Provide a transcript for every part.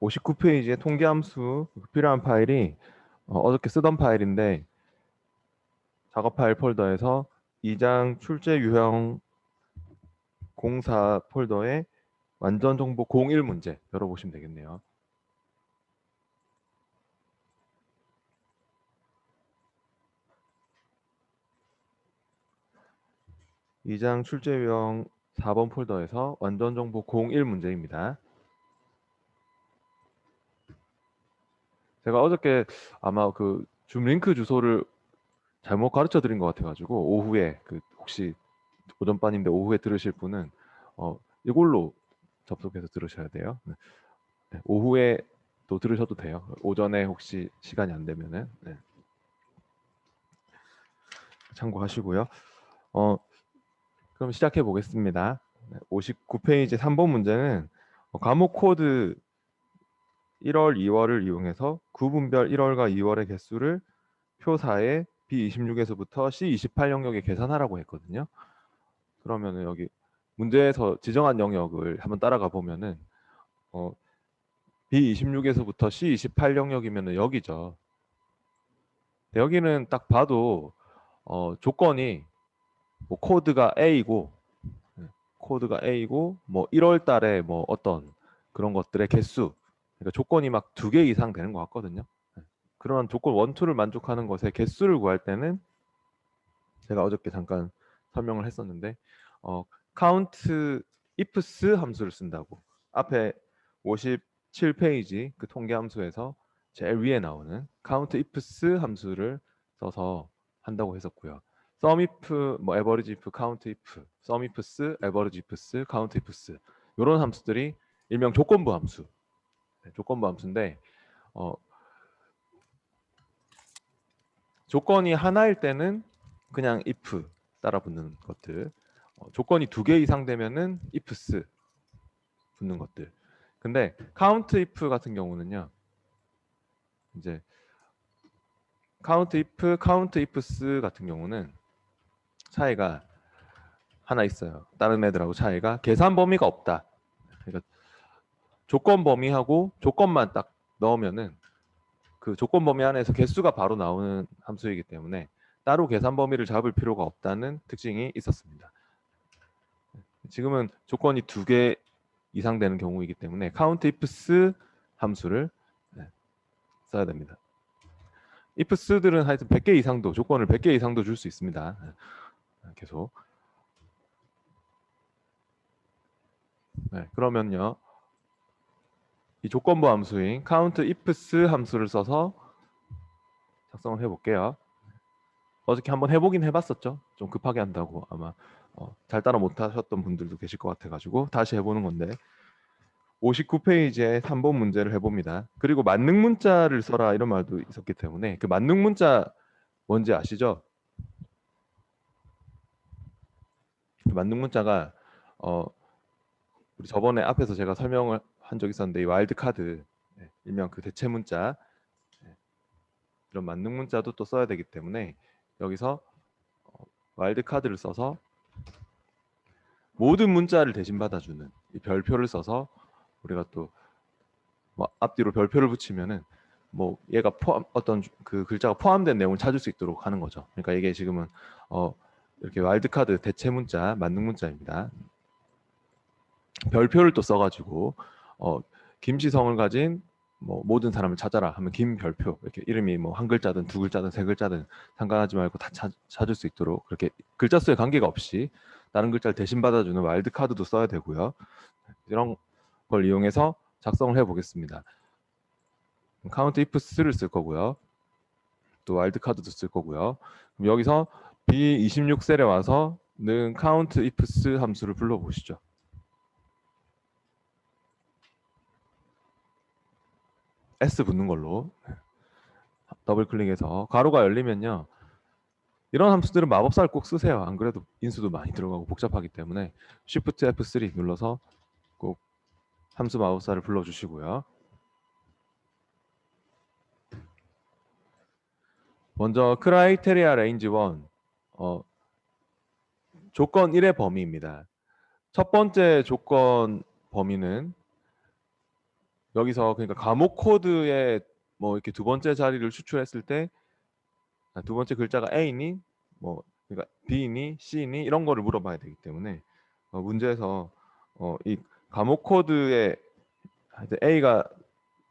59페이지의 통계함수 필요한 파일이 어저께 쓰던 파일인데 작업 파일 폴더에서 2장 출제 유형 04 폴더에 완전 정보 01 문제 열어보시면 되겠네요. 2장 출제 유형 4번 폴더에서 완전 정보 01 문제입니다. 제가 어저께 아마 그 줌 링크 주소를 잘못 가르쳐 드린 것 같아가지고 오후에 혹시 오전반인데 오후에 들으실 분은 이걸로 접속해서 들으셔야 돼요. 네. 오후에 또 들으셔도 돼요. 오전에 혹시 시간이 안 되면은 참고하시고요. 그럼 시작해 보겠습니다. 59페이지 3번 문제는 과목 코드 1월, 2월을 이용해서 구분별 1월과 2월의 개수를 표 4에 B26에서부터 C28 영역에 계산하라고 했거든요. 그러면은 여기 문제에서 지정한 영역을 한번 따라가 보면은 B26에서부터 C28 영역이면은 여기죠. 여기는 딱 봐도 조건이 뭐 코드가 A고 뭐 1월 달에 뭐 어떤 그런 것들의 개수, 그러니까 조건이 막 2개 이상 되는 것 같거든요. 그런 조건 1, 2를 만족하는 것의 개수를 구할 때는 제가 어저께 잠깐 설명을 했었는데 count ifs 함수를 쓴다고. 앞에 57페이지 그 통계 함수에서 제일 위에 나오는 count ifs 함수를 써서 한다고 했었고요. sum if, 뭐 average if, count if, sum ifs, average ifs, count ifs 이런 함수들이 일명 조건부 함수, 조건부 함수인데 조건이 하나일 때는 그냥 if 따라 붙는 것들, 조건이 2개 이상 되면은 ifs 붙는 것들. 근데 count if 같은 경우는요, 이제 count if, count ifs 같은 경우는 차이가 하나 있어요. 다른 애들하고 차이가 계산 범위가 없다. 그러니까 조건 범위하고 조건만 딱 넣으면은 그 조건 범위 안에서 개수가 바로 나오는 함수이기 때문에 따로 계산 범위를 잡을 필요가 없다는 특징이 있었습니다. 지금은 조건이 2개 이상 되는 경우이기 때문에 count ifs 함수를 써야 됩니다. ifs들은 하여튼 100개 이상도, 조건을 100개 이상도 줄 수 있습니다. 계속. 그러면요, 이 조건부 함수인 count ifs 함수를 써서 작성을 해볼게요. 어저께 한번 해보긴 해봤었죠. 좀 급하게 한다고 아마 잘 따라 못하셨던 분들도 계실 것 같아가지고 다시 해보는 건데, 59페이지에 3번 문제를 해봅니다. 그리고 만능 문자를 써라 이런 말도 있었기 때문에 그 만능 문자 뭔지 아시죠? 만능 문자가 우리 저번에 앞에서 제가 설명을 한 적이 있었는데, 이 와일드 카드, 일명 그 대체 문자, 이런 만능 문자도 또 써야 되기 때문에 여기서 와일드 카드를 써서 모든 문자를 대신 받아주는 이 별표를 써서 우리가 또 뭐 앞뒤로 별표를 붙이면은 뭐 얘가 어떤 그 글자가 포함된 내용을 찾을 수 있도록 하는 거죠. 그러니까 이게 지금은 이렇게 와일드카드 대체 문자, 만능 문자입니다. 별표를 또 써가지고 김시성을 가진 뭐 모든 사람을 찾아라 하면 김별표, 이렇게 이름이 뭐 한 글자든 두 글자든 세 글자든 상관하지 말고 다 찾을 수 있도록 그렇게 글자 수에 관계가 없이 다른 글자를 대신 받아주는 와일드카드도 써야 되고요. 이런 걸 이용해서 작성을 해보겠습니다. 카운트 ifs를 쓸 거고요. 또 와일드카드도 쓸 거고요. 그럼 여기서 B26셀에 와서 는 count ifs 함수를 불러보시죠. S 붙는 걸로 더블 클릭해서 가로가 열리면요, 이런 함수들은 마법사를 꼭 쓰세요. 안 그래도 인수도 많이 들어가고 복잡하기 때문에 Shift F3 눌러서 꼭 함수 마법사를 불러주시고요. 먼저 크라이테리아 레인지 1, 조건 1의 범위입니다. 첫 번째 조건 범위는 여기서 그러니까 감옥 코드에 뭐 이렇게 두 번째 자리를 추출했을 때 두 번째 글자가 A니 뭐 그러니까 B니 C니 이런 거를 물어봐야 되기 때문에 문제에서 이 감옥 코드에 A가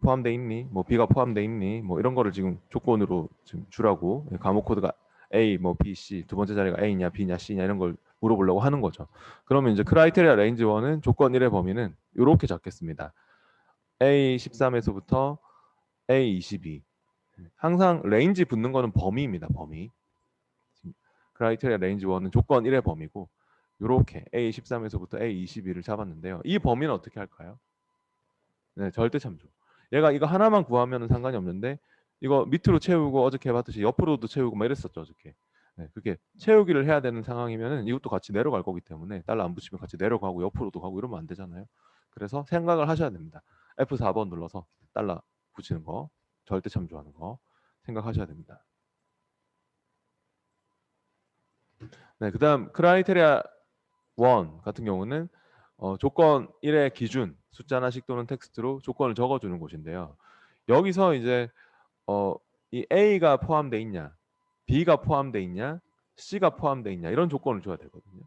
포함돼 있니 뭐 B가 포함돼 있니 뭐 이런 거를 지금 조건으로 지금 주라고 감옥 코드가 A 뭐 B C 두 번째 자리가 A냐 B냐 C냐 이런 걸 물어보려고 하는 거죠. 그러면 이제 크라이테리아 레인지 1은 조건 1의 범위는 이렇게 잡겠습니다. A13에서부터 A22 항상 레인지 붙는 거는 범위입니다. 범위. 크라이테리아 레인지 1은 조건 1의 범위고 이렇게 A13에서부터 A22를 잡았는데요. 이 범위는 어떻게 할까요? 네, 절대 참조. 얘가 이거 하나만 구하면 상관이 없는데 이거 밑으로 채우고 어저께 해봤듯이 옆으로도 채우고 막 이랬었죠 어저께. 네, 그게 채우기를 해야 되는 상황이면은 이것도 같이 내려갈 거기 때문에 달러 안 붙이면 같이 내려가고 옆으로도 가고 이러면 안 되잖아요. 그래서 생각을 하셔야 됩니다. F4번 눌러서 달러 붙이는 거, 절대 참조하는 거 생각하셔야 됩니다. 네, 그다음 크라이테리아 1 같은 경우는 조건 1의 기준 숫자 하나씩 또는 텍스트로 조건을 적어주는 곳인데요. 여기서 이제 이 A가 포함돼 있냐, B가 포함돼 있냐, C가 포함돼 있냐 이런 조건을 줘야 되거든요.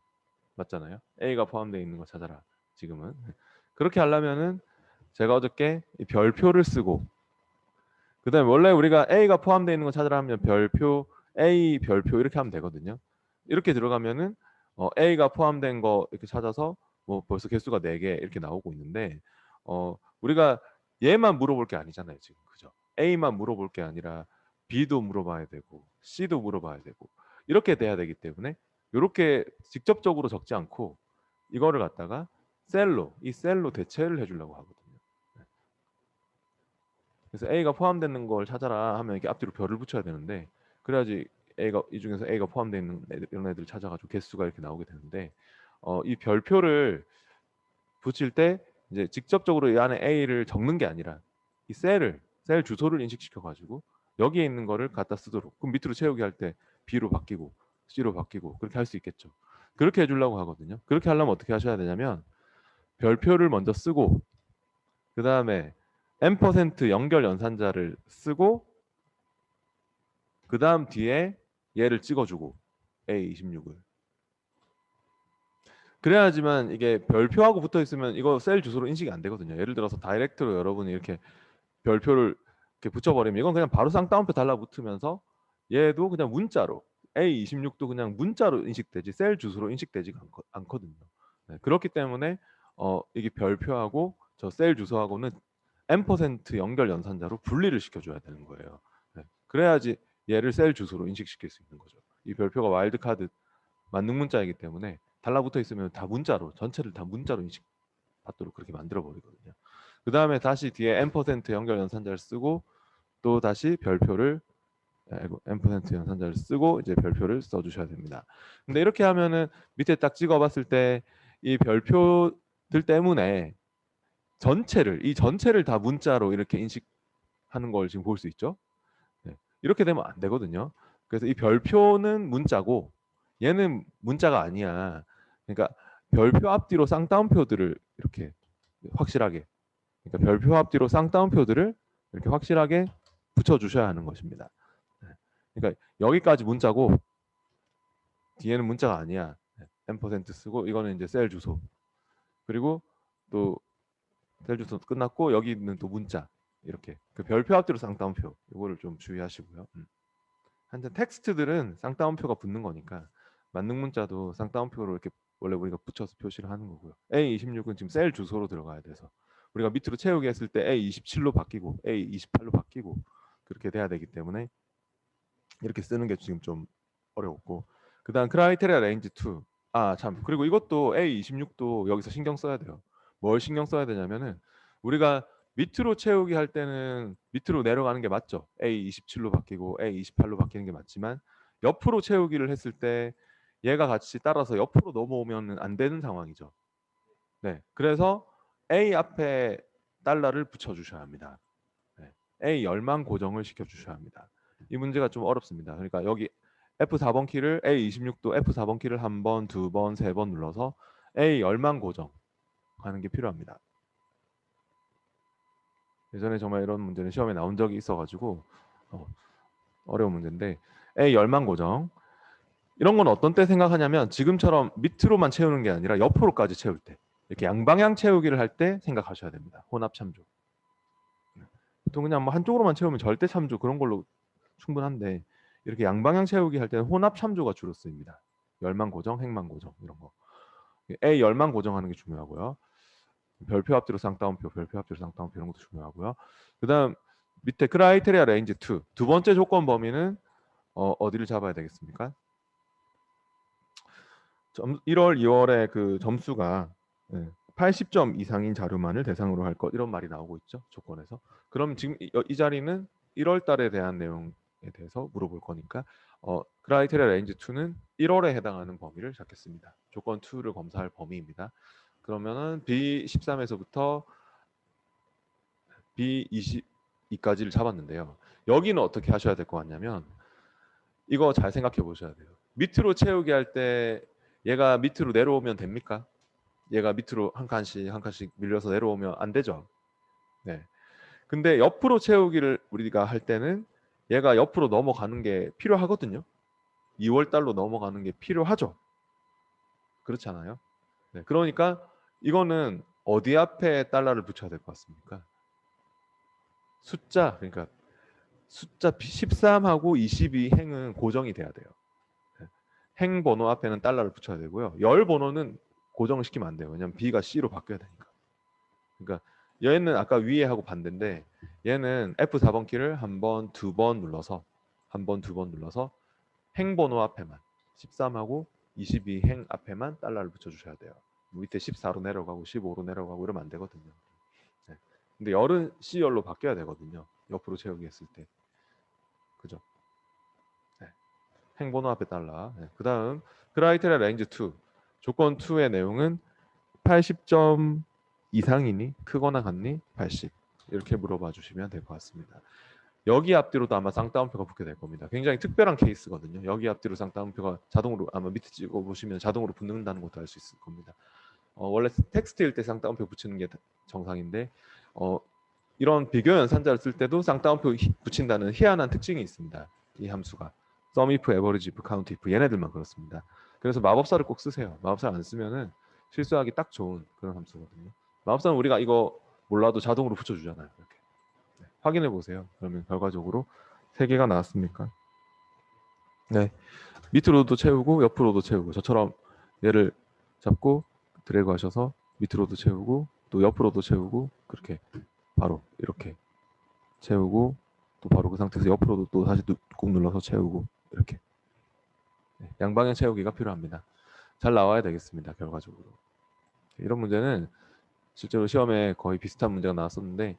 맞잖아요. A가 포함돼 있는 거 찾아라. 지금은 그렇게 하려면은 제가 어저께 이 별표를 쓰고 그다음에 원래 우리가 A가 포함되어 있는 거 찾으라 하면 별표 A 별표 이렇게 하면 되거든요. 이렇게 들어가면은 A가 포함된 거 이렇게 찾아서 뭐 벌써 개수가 4개 이렇게 나오고 있는데 우리가 얘만 물어볼 게 아니잖아요, 지금. 그죠? A만 물어볼 게 아니라 B도 물어봐야 되고 C도 물어봐야 되고 이렇게 돼야 되기 때문에 이렇게 직접적으로 적지 않고 이거를 갖다가 이 셀로 대체를 해 주려고 하거든요. 그래서 A가 포함되는 걸 찾아라 하면 이렇게 앞뒤로 별을 붙여야 되는데 그래야지 A가 이 중에서 A가 포함되어 있는 이런 애들 찾아가지고 개수가 이렇게 나오게 되는데 이 별표를 붙일 때 이제 직접적으로 이 안에 A를 적는 게 아니라 이 셀 주소를 인식시켜 가지고 여기에 있는 거를 갖다 쓰도록 그럼 밑으로 채우기 할 때 B로 바뀌고 C로 바뀌고 그렇게 할 수 있겠죠. 그렇게 해주려고 하거든요. 그렇게 하려면 어떻게 하셔야 되냐면 별표를 먼저 쓰고 그 다음에 M% 연결 연산자를 쓰고 그 다음 뒤에 얘를 찍어주고 A26을 그래야지만 이게 별표하고 붙어 있으면 이거 셀 주소로 인식이 안 되거든요. 예를 들어서 다이렉트로 여러분이 이렇게 별표를 이렇게 붙여버리면 이건 그냥 바로 쌍따옴표 달라붙으면서 얘도 그냥 문자로 A26도 그냥 문자로 인식되지 셀 주소로 인식되지가 않거든요. 네, 그렇기 때문에 이게 별표하고 저 셀 주소하고는 M% 연결 연산자로 분리를 시켜줘야 되는 거예요. 네, 그래야지 얘를 셀 주소로 인식시킬 수 있는 거죠. 이 별표가 와일드카드 만능 문자이기 때문에 달라붙어 있으면 다 문자로 전체를 다 문자로 인식받도록 그렇게 만들어 버리거든요. 그 다음에 다시 뒤에 M% 연결 연산자를 쓰고 또 다시 별표를 M% 연산자를 쓰고 이제 별표를 써주셔야 됩니다. 근데 이렇게 하면은 밑에 딱 찍어봤을 때 이 별표들 때문에 이 전체를 다 문자로 이렇게 인식하는 걸 지금 볼 수 있죠. 네. 이렇게 되면 안 되거든요. 그래서 이 별표는 문자고 얘는 문자가 아니야. 그러니까 별표 앞뒤로 쌍따옴표들을 이렇게 확실하게 그러니까 별표 앞뒤로 쌍따옴표들을 이렇게 확실하게 붙여주셔야 하는 것입니다. 네. 그러니까 여기까지 문자고 뒤에는 문자가 아니야. M% 쓰고 이거는 이제 셀 주소 그리고 또 셀 주소 끝났고 여기는 또 문자 이렇게 그 별표 앞뒤로 쌍따옴표 이거를 좀 주의하시고요. 한ten 텍스트들은 쌍따옴표가 붙는 거니까 만능 문자도 쌍따옴표로 이렇게 원래 우리가 붙여서 표시를 하는 거고요. A26은 지금 셀 주소로 들어가야 돼서 우리가 밑으로 채우기 했을 때 A27로 바뀌고 A28로 바뀌고 그렇게 돼야 되기 때문에 이렇게 쓰는 게 지금 좀 어려웠고 그다음 크라이테리아 레인지 2 참 그리고 이것도 A26도 여기서 신경 써야 돼요. 뭘 신경 써야 되냐면은 우리가 밑으로 채우기 할 때는 밑으로 내려가는 게 맞죠. A27로 바뀌고 A28로 바뀌는 게 맞지만 옆으로 채우기를 했을 때 얘가 같이 따라서 옆으로 넘어오면 안 되는 상황이죠. 네, 그래서 A 앞에 달러를 붙여주셔야 합니다. 네, A 열만 고정을 시켜주셔야 합니다. 이 문제가 좀 어렵습니다. 그러니까 여기 F4번 키를 A26도 F4번 키를 한 번, 두 번, 세 번 눌러서 A 열만 고정하는 게 필요합니다. 예전에 정말 이런 문제는 시험에 나온 적이 있어가지고 어려운 문제인데 A 열만 고정 이런 건 어떤 때 생각하냐면 지금처럼 밑으로만 채우는 게 아니라 옆으로까지 채울 때 이렇게 양방향 채우기를 할 때 생각하셔야 됩니다. 혼합 참조. 보통 그냥 뭐 한쪽으로만 채우면 절대 참조 그런 걸로 충분한데 이렇게 양방향 채우기 할 때는 혼합 참조가 주로 쓰입니다. 열만 고정, 행만 고정 이런 거. A 열만 고정하는 게 중요하고요. 별표 앞뒤로 쌍따옴표, 별표 앞뒤로 쌍따옴표 이런 것도 중요하고요. 그다음 밑에 크라이테리아 레인지 2. 두 번째 조건 범위는 어디를 잡아야 되겠습니까? 1월, 2월에 그 점수가 80점 이상인 자료만을 대상으로 할 것 이런 말이 나오고 있죠. 조건에서. 그럼 지금 이 자리는 1월 달에 대한 내용에 대해서 물어볼 거니까 크라이테리아 레인지 2는 1월에 해당하는 범위를 잡겠습니다. 조건 2를 검사할 범위입니다. 그러면은 B13에서부터 B22까지를 잡았는데요. 여기는 어떻게 하셔야 될 것 같냐면 이거 잘 생각해 보셔야 돼요. 밑으로 채우기 할 때 얘가 밑으로 내려오면 됩니까? 얘가 밑으로 한 칸씩 한 칸씩 밀려서 내려오면 안 되죠. 네. 근데 옆으로 채우기를 우리가 할 때는 얘가 옆으로 넘어가는 게 필요하거든요. 2월 달로 넘어가는 게 필요하죠. 그렇잖아요. 네. 그러니까 이거는 어디 앞에 달러를 붙여야 될 것 같습니까? 숫자 그러니까 숫자 13하고 22 행은 고정이 돼야 돼요. 네. 행 번호 앞에는 달러를 붙여야 되고요. 열 번호는 고정을 시키면 안 돼요. 왜냐면 B가 C로 바뀌어야 되니까. 그러니까 얘는 아까 위에 하고 반대인데 얘는 F4번 키를 한 번, 두 번 눌러서 한 번, 두 번 눌러서 행 번호 앞에만 13하고 22 행 앞에만 달러를 붙여주셔야 돼요. 밑에 14로 내려가고 15로 내려가고 이러면 안 되거든요. 네. 근데 열은 C열로 바뀌어야 되거든요. 옆으로 채우기 했을 때. 그죠? 네. 행 번호 앞에 달러. 네. 그 다음 크라이테리아 레인지 2. 조건 2의 내용은 80점 이상이니 크거나 같니 80 이렇게 물어봐 주시면 될 것 같습니다. 여기 앞뒤로도 아마 쌍따옴표가 붙게 될 겁니다. 굉장히 특별한 케이스거든요. 여기 앞뒤로 쌍따옴표가 자동으로 아마 밑에 찍어 보시면 자동으로 붙는다는 것도 알 수 있을 겁니다. 원래 텍스트일 때 쌍따옴표 붙이는 게 정상인데 이런 비교 연산자를 쓸 때도 쌍따옴표 붙인다는 희한한 특징이 있습니다. 이 함수가 sum if, average if, count if 얘네들만 그렇습니다. 그래서 마법사를 꼭 쓰세요. 마법사를 안 쓰면은 실수하기 딱 좋은 그런 함수거든요. 마법사는 우리가 이거 몰라도 자동으로 붙여주잖아요. 이렇게 확인해 보세요. 그러면 결과적으로 3개가 나왔습니까? 네. 밑으로도 채우고 옆으로도 채우고 저처럼 얘를 잡고 드래그 하셔서 밑으로도 채우고 또 옆으로도 채우고 그렇게 바로 이렇게 채우고 또 바로 그 상태에서 옆으로도 또 다시 꾹 눌러서 채우고 이렇게 양방향 채우기가 필요합니다. 잘 나와야 되겠습니다. 결과적으로. 이런 문제는 실제로 시험에 거의 비슷한 문제가 나왔었는데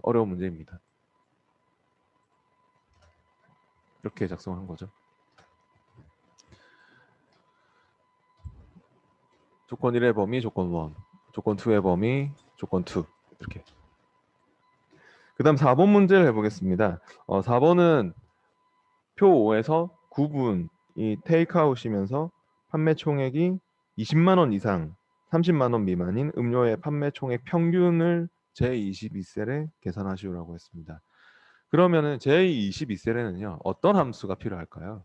어려운 문제입니다. 이렇게 작성한 거죠. 조건 1의 범위, 조건 1, 조건 2의 범위, 조건 2 이렇게. 그 다음 4번 문제를 해보겠습니다. 4번은 표 5에서 9분이 테이크아웃이면서 판매 총액이 20만 원 이상 30만 원 미만인 음료의 판매 총액 평균을 제22셀에 계산하시오라고 했습니다. 그러면은 제22셀에는요 어떤 함수가 필요할까요?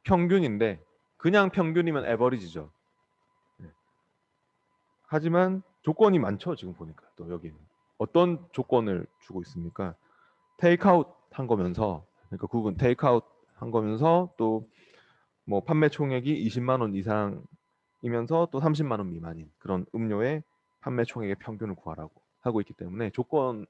평균인데 그냥 평균이면 에버리지죠. 하지만 조건이 많죠. 지금 보니까 또 여기는 어떤 조건을 주고 있습니까? 테이크아웃 한 거면서 그러니까 구분 테이크아웃 한 거면서 또 뭐 판매 총액이 20만 원 이상이면서 또 30만 원 미만인 그런 음료의 판매 총액의 평균을 구하라고 하고 있기 때문에 조건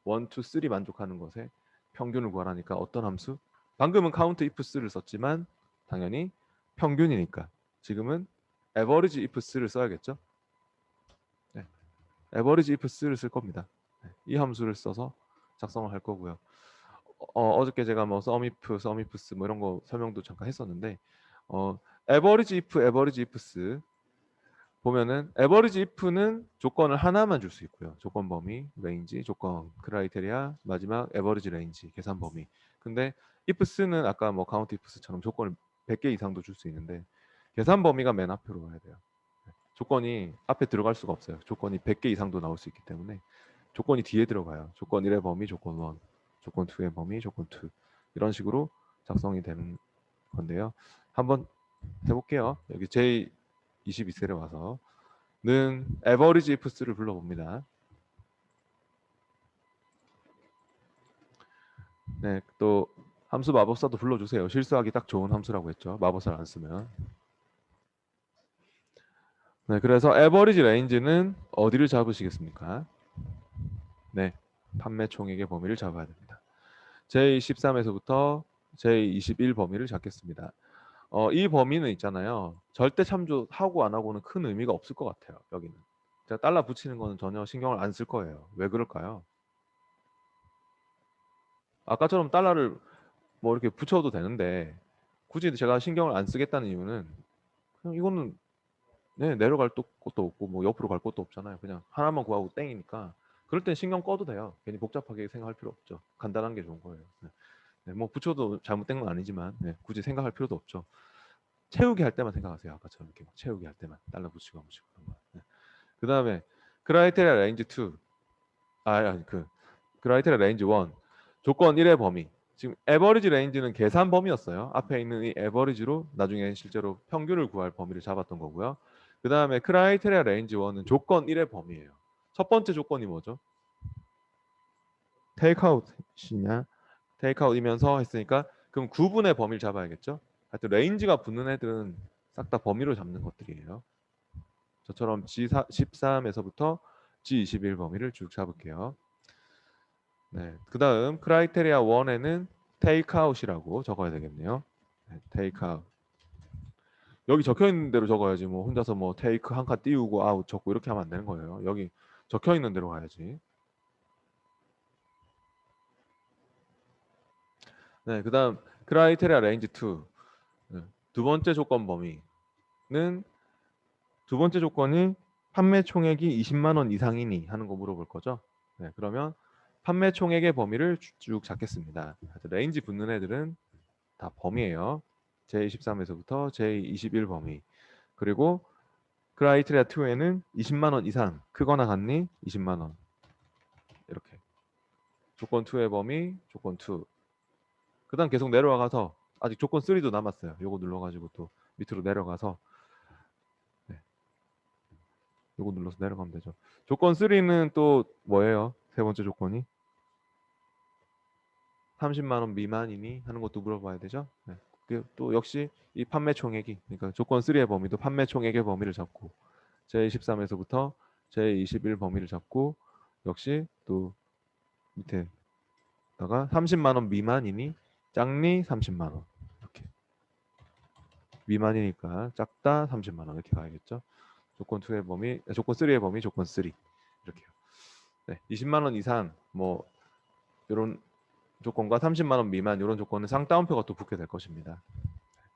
1, 2, 3 만족하는 것에 평균을 구하라니까 어떤 함수? 방금은 count ifs를 썼지만 당연히 평균이니까 지금은 average ifs를 써야겠죠? 네. average ifs를 쓸 겁니다. 네. 이 함수를 써서 작성을 할 거고요. 어저께 제가 뭐 sum if, sum ifs 뭐 이런 거 설명도 잠깐 했었는데 average if, average ifs 보면은 average if는 조건을 하나만 줄 수 있고요. 조건 범위, range, 조건 크라이테리아, 마지막 average range 계산 범위. 근데 ifs는 아까 뭐 count ifs처럼 조건을 100개 이상도 줄 수 있는데 계산 범위가 맨 앞으로 와야 돼요. 조건이 앞에 들어갈 수가 없어요. 조건이 100개 이상도 나올 수 있기 때문에 조건이 뒤에 들어가요. 조건 1의 범위, 조건 1, 조건 2의 범위, 조건 2 이런 식으로 작성이 되는 건데요. 한번 해볼게요. 여기 J22셀에 와서 는 average ifs를 불러봅니다. 네, 또 함수 마법사도 불러주세요. 실수하기 딱 좋은 함수라고 했죠. 마법사를 안 쓰면. 네, 그래서 average range는 어디를 잡으시겠습니까? 네, 판매 총액의 범위를 잡아야 됩니다. J13에서부터 J21 범위를 잡겠습니다. 이 범위는 있잖아요. 절대 참조하고 안 하고는 큰 의미가 없을 것 같아요. 여기는. 제가 달러 붙이는 거는 전혀 신경을 안 쓸 거예요. 왜 그럴까요? 아까처럼 달러를 뭐 이렇게 붙여도 되는데 굳이 제가 신경을 안 쓰겠다는 이유는 그냥 이거는 네, 내려갈 것도 없고 뭐 옆으로 갈 것도 없잖아요. 그냥 하나만 구하고 땡이니까 그럴 땐 신경 꺼도 돼요. 괜히 복잡하게 생각할 필요 없죠. 간단한 게 좋은 거예요. 네. 네, 뭐 붙여도 잘못된 건 아니지만 네, 굳이 생각할 필요도 없죠. 채우기 할 때만 생각하세요. 아까처럼 이렇게 막 채우기 할 때만 달러 붙이고 안 붙이고 그런 거. 네. 그 다음에 크라이테리아 레인지 2 아니 그 크라이테리아 레인지 1 조건 1의 범위 지금 에버리지 레인지는 계산 범위였어요. 앞에 있는 이 에버리지로 나중에 실제로 평균을 구할 범위를 잡았던 거고요. 그 다음에 크라이테리아 레인지 1은 조건 1의 범위예요. 첫 번째 조건이 뭐죠? 테이크아웃이냐? 테이크아웃이면서 했으니까 그럼 구분의 범위를 잡아야겠죠? 하여튼 레인지가 붙는 애들은 싹 다 범위로 잡는 것들이에요. 저처럼 G13에서부터 G21 범위를 쭉 잡을게요. 네, 그 다음 크라이테리아 1에는 테이크아웃이라고 적어야 되겠네요. 네, 테이크아웃. 여기 적혀 있는 대로 적어야지 뭐 혼자서 뭐 테이크 한 칸 띄우고 아웃 적고 이렇게 하면 안 되는 거예요. 여기 적혀 있는 대로 가야지. 네, 그 다음 크라이테리아 레인지 2. 네, 두 번째 조건 범위는 두 번째 조건이 판매 총액이 20만 원 이상이니 하는 거 물어볼 거죠. 네, 그러면 판매 총액의 범위를 쭉 잡겠습니다. 레인지 붙는 애들은 다 범위예요. J13에서부터 J21 범위. 그리고 크라이테리아 2에는 20만 원 이상 크거나 같니? 20만 원. 이렇게. 조건 2의 범위, 조건 2. 그다음 계속 내려와가서 아직 조건 3도 남았어요. 요거 눌러가지고 또 밑으로 내려가서 네, 요거 눌러서 내려가면 되죠. 조건 3는 또 뭐예요? 세 번째 조건이 30만 원 미만이니 하는 것도 물어봐야 되죠. 네. 또 역시 이 판매 총액이 그러니까 조건 3의 범위도 판매 총액의 범위를 잡고 제13에서부터 제21 범위를 잡고 역시 또 밑에다가 30만 원 미만이니 작니 30만 원 이렇게 미만이니까 작다 30만 원 이렇게 가야겠죠. 조건 2의 범위, 조건 3의 범위, 조건 3 이렇게요. 네, 20만 원 이상 뭐 이런 조건과 30만 원 미만 이런 조건은 상따옴표가 또 붙게 될 것입니다.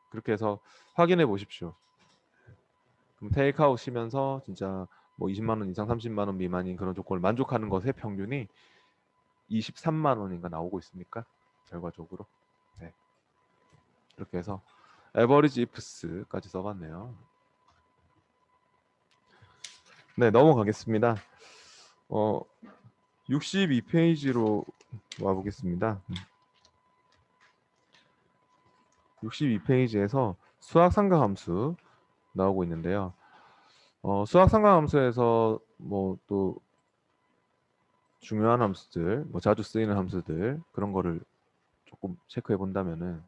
그렇게 해서 확인해 보십시오. 그럼 테이크아웃이면서 진짜 뭐 20만 원 이상 30만 원 미만인 그런 조건을 만족하는 것의 평균이 23만 원인가 나오고 있습니까? 결과적으로. 네. 이렇게 해서 average ifs까지 써봤네요. 네, 넘어가겠습니다. 62페이지로 와보겠습니다. 62페이지에서 수학 삼각함수 나오고 있는데요. 수학 삼각함수에서 뭐 또 중요한 함수들, 뭐 자주 쓰이는 함수들 그런 거를 조금 체크해 본다면은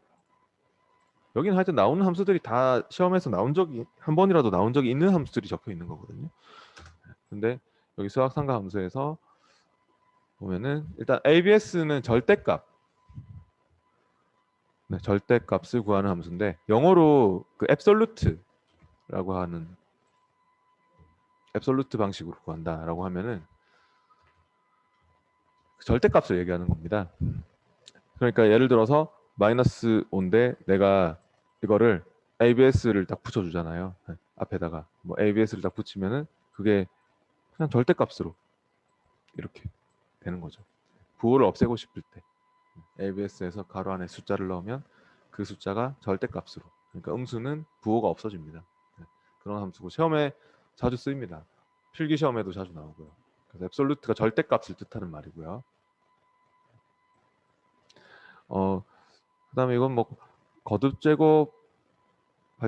여기는 하여튼 나오는 함수들이 다 시험에서 나온 적이 한 번이라도 나온 적이 있는 함수들이 적혀 있는 거거든요. 근데 여기 수학 삼각함수에서 보면은 일단 ABS는 절대값, 네, 절대값을 구하는 함수인데 영어로 그 absolute라고 하는 absolute 방식으로 구한다라고 하면은 절대값을 얘기하는 겁니다. 그러니까 예를 들어서 마이너스 5인데 내가 이거를 ABS를 딱 붙여주잖아요. 네, 앞에다가 뭐 ABS를 딱 붙이면은 그게 그냥 절대값으로 이렇게 되는 거죠. 부호를 없애고 싶을 때 ABS에서 가로 안에 숫자를 넣으면 그 숫자가 절대값으로 그러니까 음수는 부호가 없어집니다. 네, 그런 함수고 시험에 자주 쓰입니다. 필기 시험에도 자주 나오고요. 그래서 앱솔루트가 절대값을 뜻하는 말이고요. 그다음에 이건 뭐 거듭 제곱할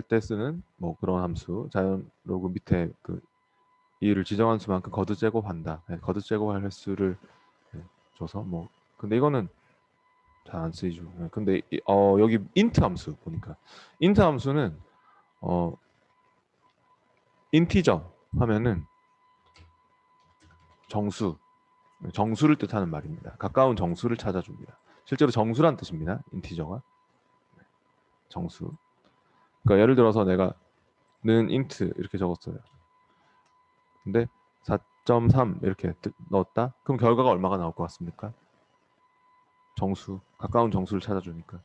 때 쓰는 뭐 그런 함수, 자연 로그 밑에 그 이를 지정한 수만큼 거듭 제곱한다. 네, 거듭 제곱할 횟수를 줘서 뭐 근데 이거는 잘 안 쓰이죠. 네, 근데 여기 int 함수 보니까 int 함수는 인티저 하면은 정수를 뜻하는 말입니다. 가까운 정수를 찾아줍니다. 실제로 정수란 뜻입니다. 인티저가 정수. 그러니까 예를 들어서 내가 는 int 이렇게 적었어요. 근데 4.3 이렇게 넣었다. 그럼 결과가 얼마가 나올 것 같습니까? 정수, 가까운 정수를 찾아주니까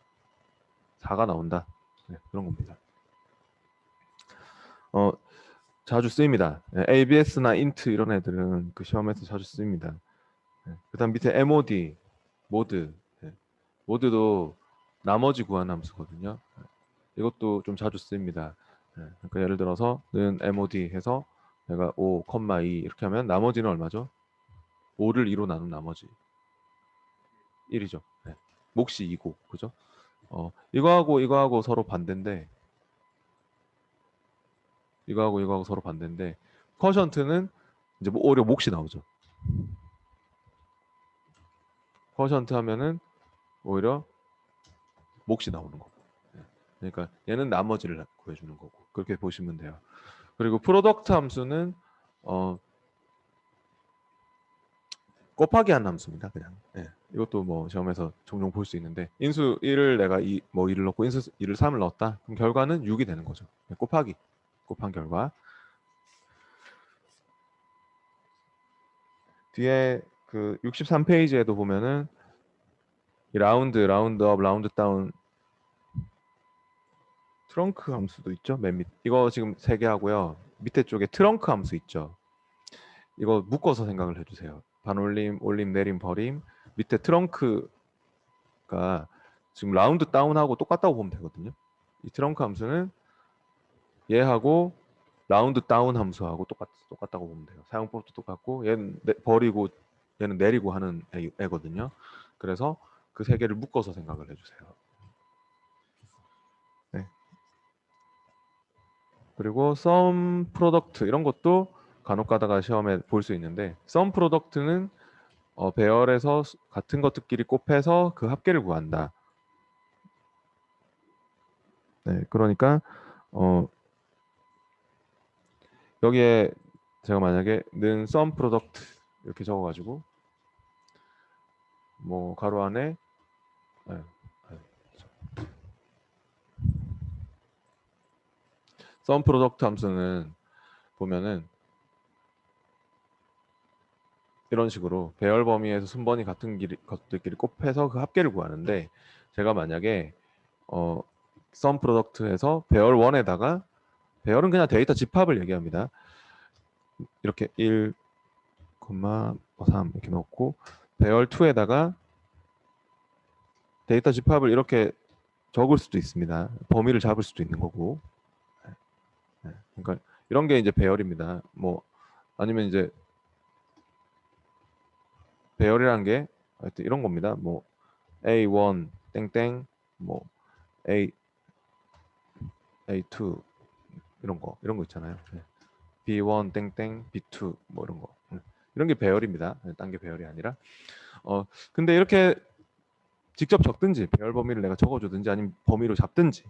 4가 나온다. 네, 그런 겁니다. 자주 쓰입니다. 네, ABS나 int 이런 애들은 그 시험에서 자주 쓰입니다. 네, 그다음 밑에 MOD, 모드, 네, 모드도 나머지 구한 함수거든요. 네, 이것도 좀 자주 쓰입니다. 네, 그러니까 예를 들어서 는 MOD 해서 내가 5, 2 이렇게 하면 나머지는 얼마죠? 5를 2로 나눈 나머지 1이죠. 네. 몫이 2고 그죠? 이거하고 서로 반대인데 이거하고 서로 반대인데 쿼션트는 이제 뭐 오히려 몫이 나오죠. 쿼션트 하면은 오히려 몫이 나오는 거고. 네. 그러니까 얘는 나머지를 구해주는 거고 그렇게 보시면 돼요. 그리고 프로덕트 함수는 곱하기 한 함수입니다. 그냥. 네. 이것도 뭐 시험에서 종종 볼 수 있는데 인수 1을 내가 2를 넣고 인수 2를 3을 넣었다. 그럼 결과는 6이 되는 거죠. 네. 곱한 결과. 뒤에 그 63페이지에도 보면은 이 라운드 업, 라운드 다운 트렁크 함수도 있죠. 맨 밑. 이거 지금 3개 하고요. 밑에 쪽에 트렁크 함수 있죠. 이거 묶어서 생각을 해주세요. 반올림, 올림, 내림, 버림. 밑에 트렁크가 지금 라운드 다운하고 똑같다고 보면 되거든요. 이 트렁크 함수는 얘하고 라운드 다운 함수하고 똑같다고 보면 돼요. 사용법도 똑같고 얘는 버리고 얘는 내리고 하는 애거든요. 그래서 그 3개를 묶어서 생각을 해주세요. 네. 그리고 썸 프로덕트 이런 것도 간혹 가다가 시험에 볼 수 있는데 썸 프로덕트는 배열에서 같은 것들끼리 곱해서 그 합계를 구한다. 네, 그러니까 여기에 제가 만약에 는 썸 프로덕트 이렇게 적어가지고 뭐 가로 안에 네, 썸 프로덕트 함수는 보면은 이런 식으로 배열 범위에서 순번이 같은 것들끼리 곱해서 그 합계를 구하는데 제가 만약에 썸 프로덕트에서 배열 1에다가 배열은 그냥 데이터 집합을 얘기합니다. 이렇게 1, 3 이렇게 넣고 배열 2에다가 데이터 집합을 이렇게 적을 수도 있습니다. 범위를 잡을 수도 있는 거고. 그러니까 이런 게 이제 배열입니다. 뭐 아니면 이제 배열이라는 게 하여튼 이런 겁니다. 뭐 A1 땡땡 뭐 A A2 이런 거 있잖아요. B1 땡땡 B2 뭐 이런 거 이런 게 배열입니다. 딴 게 배열이 아니라 근데 이렇게 직접 적든지 배열 범위를 내가 적어주든지 아니면 범위로 잡든지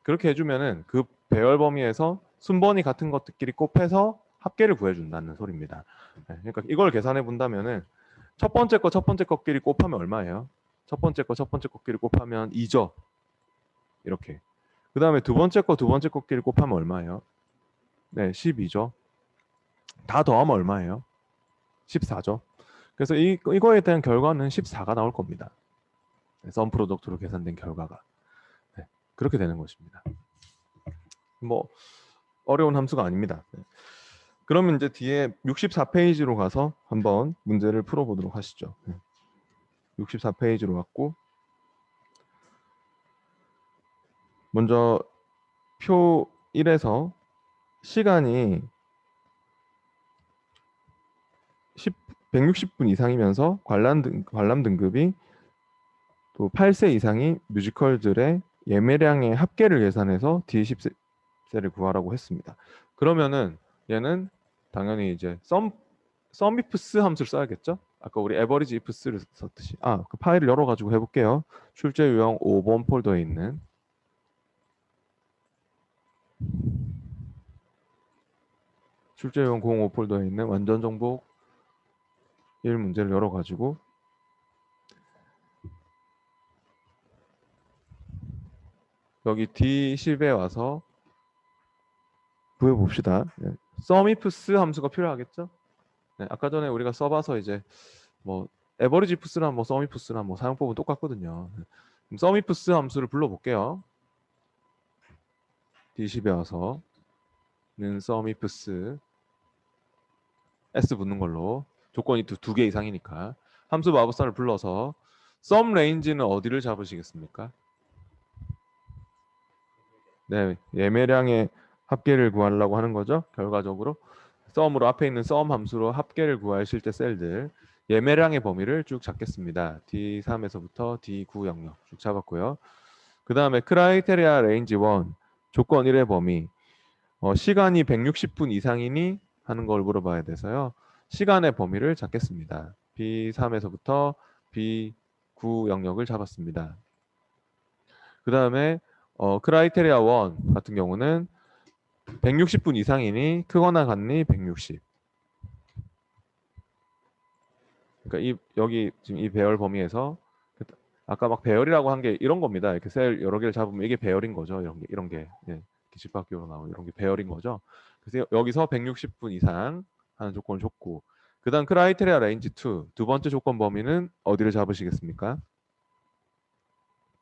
그렇게 해주면은 그 배열 범위에서 순번이 같은 것들끼리 곱해서 합계를 구해준다는 소리입니다. 그러니까 이걸 계산해 본다면은 첫 번째 것끼리 곱하면 얼마예요? 첫 번째 것끼리 곱하면 2죠. 이렇게. 그 다음에 두 번째 것끼리 곱하면 얼마예요? 네, 12죠. 다 더하면 얼마예요? 14죠. 그래서 이거에 대한 결과는 14가 나올 겁니다. 썸 프로덕트로 계산된 결과가. 네, 그렇게 되는 것입니다. 뭐 어려운 함수가 아닙니다. 네. 그러면 이제 뒤에 64페이지로 가서 한번 문제를 풀어보도록 하시죠. 64페이지로 갔고 먼저 표 1에서 시간이 160분 이상이면서 관람 등급이 또 8세 이상인 뮤지컬들의 예매량의 합계를 계산해서 D10세를 구하라고 했습니다. 그러면은 얘는 당연히 이제 썸이프스 함수를 써야겠죠? 아까 우리 에버리지 ifs를 썼듯이 그 파일을 열어가지고 해볼게요. 출제 유형 5번 폴더에 있는 출제 유형 05 폴더에 있는 완전 정복 1 문제를 열어가지고 여기 D10에 와서 구해봅시다. 네. 썸이프스 함수가 필요하겠죠? 네, 아까 전에 우리가 써봐서 이제 뭐 에버리지 ifs랑 뭐 썸이프스랑 뭐 사용법은 똑같거든요. 그럼 썸이프스 함수를 불러볼게요. D10에 와서는 썸이프스 S 붙는 걸로 조건이 두 개 이상이니까 함수 마법사를 불러서 썸 레인지는 어디를 잡으시겠습니까? 네, 예매량의 합계를 구하려고 하는 거죠. 결과적으로 썸으로 앞에 있는 썸 함수로 합계를 구할 실제 셀들 예매량의 범위를 쭉 잡겠습니다. D3에서부터 D9 영역 쭉 잡았고요. 그 다음에 크라이테리아 레인지 1 조건 1의 범위 시간이 160분 이상이니 하는 걸 물어봐야 돼서요. 시간의 범위를 잡겠습니다. B3에서부터 B9 영역을 잡았습니다. 그 다음에 크라이테리아 1 같은 경우는 160분 이상이니 크거나 같니 160. 그러니까 여기 지금 이 배열 범위에서 아까 막 배열이라고 한 게 이런 겁니다. 이렇게 셀 여러 개를 잡으면 이게 배열인 거죠. 이런 게 예, 집합기호로 나오는 이런 게 배열인 거죠. 그래서 여기서 160분 이상 하는 조건을 줬고, 그다음 크라이테리아 레인지 2 두 번째 조건 범위는 어디를 잡으시겠습니까?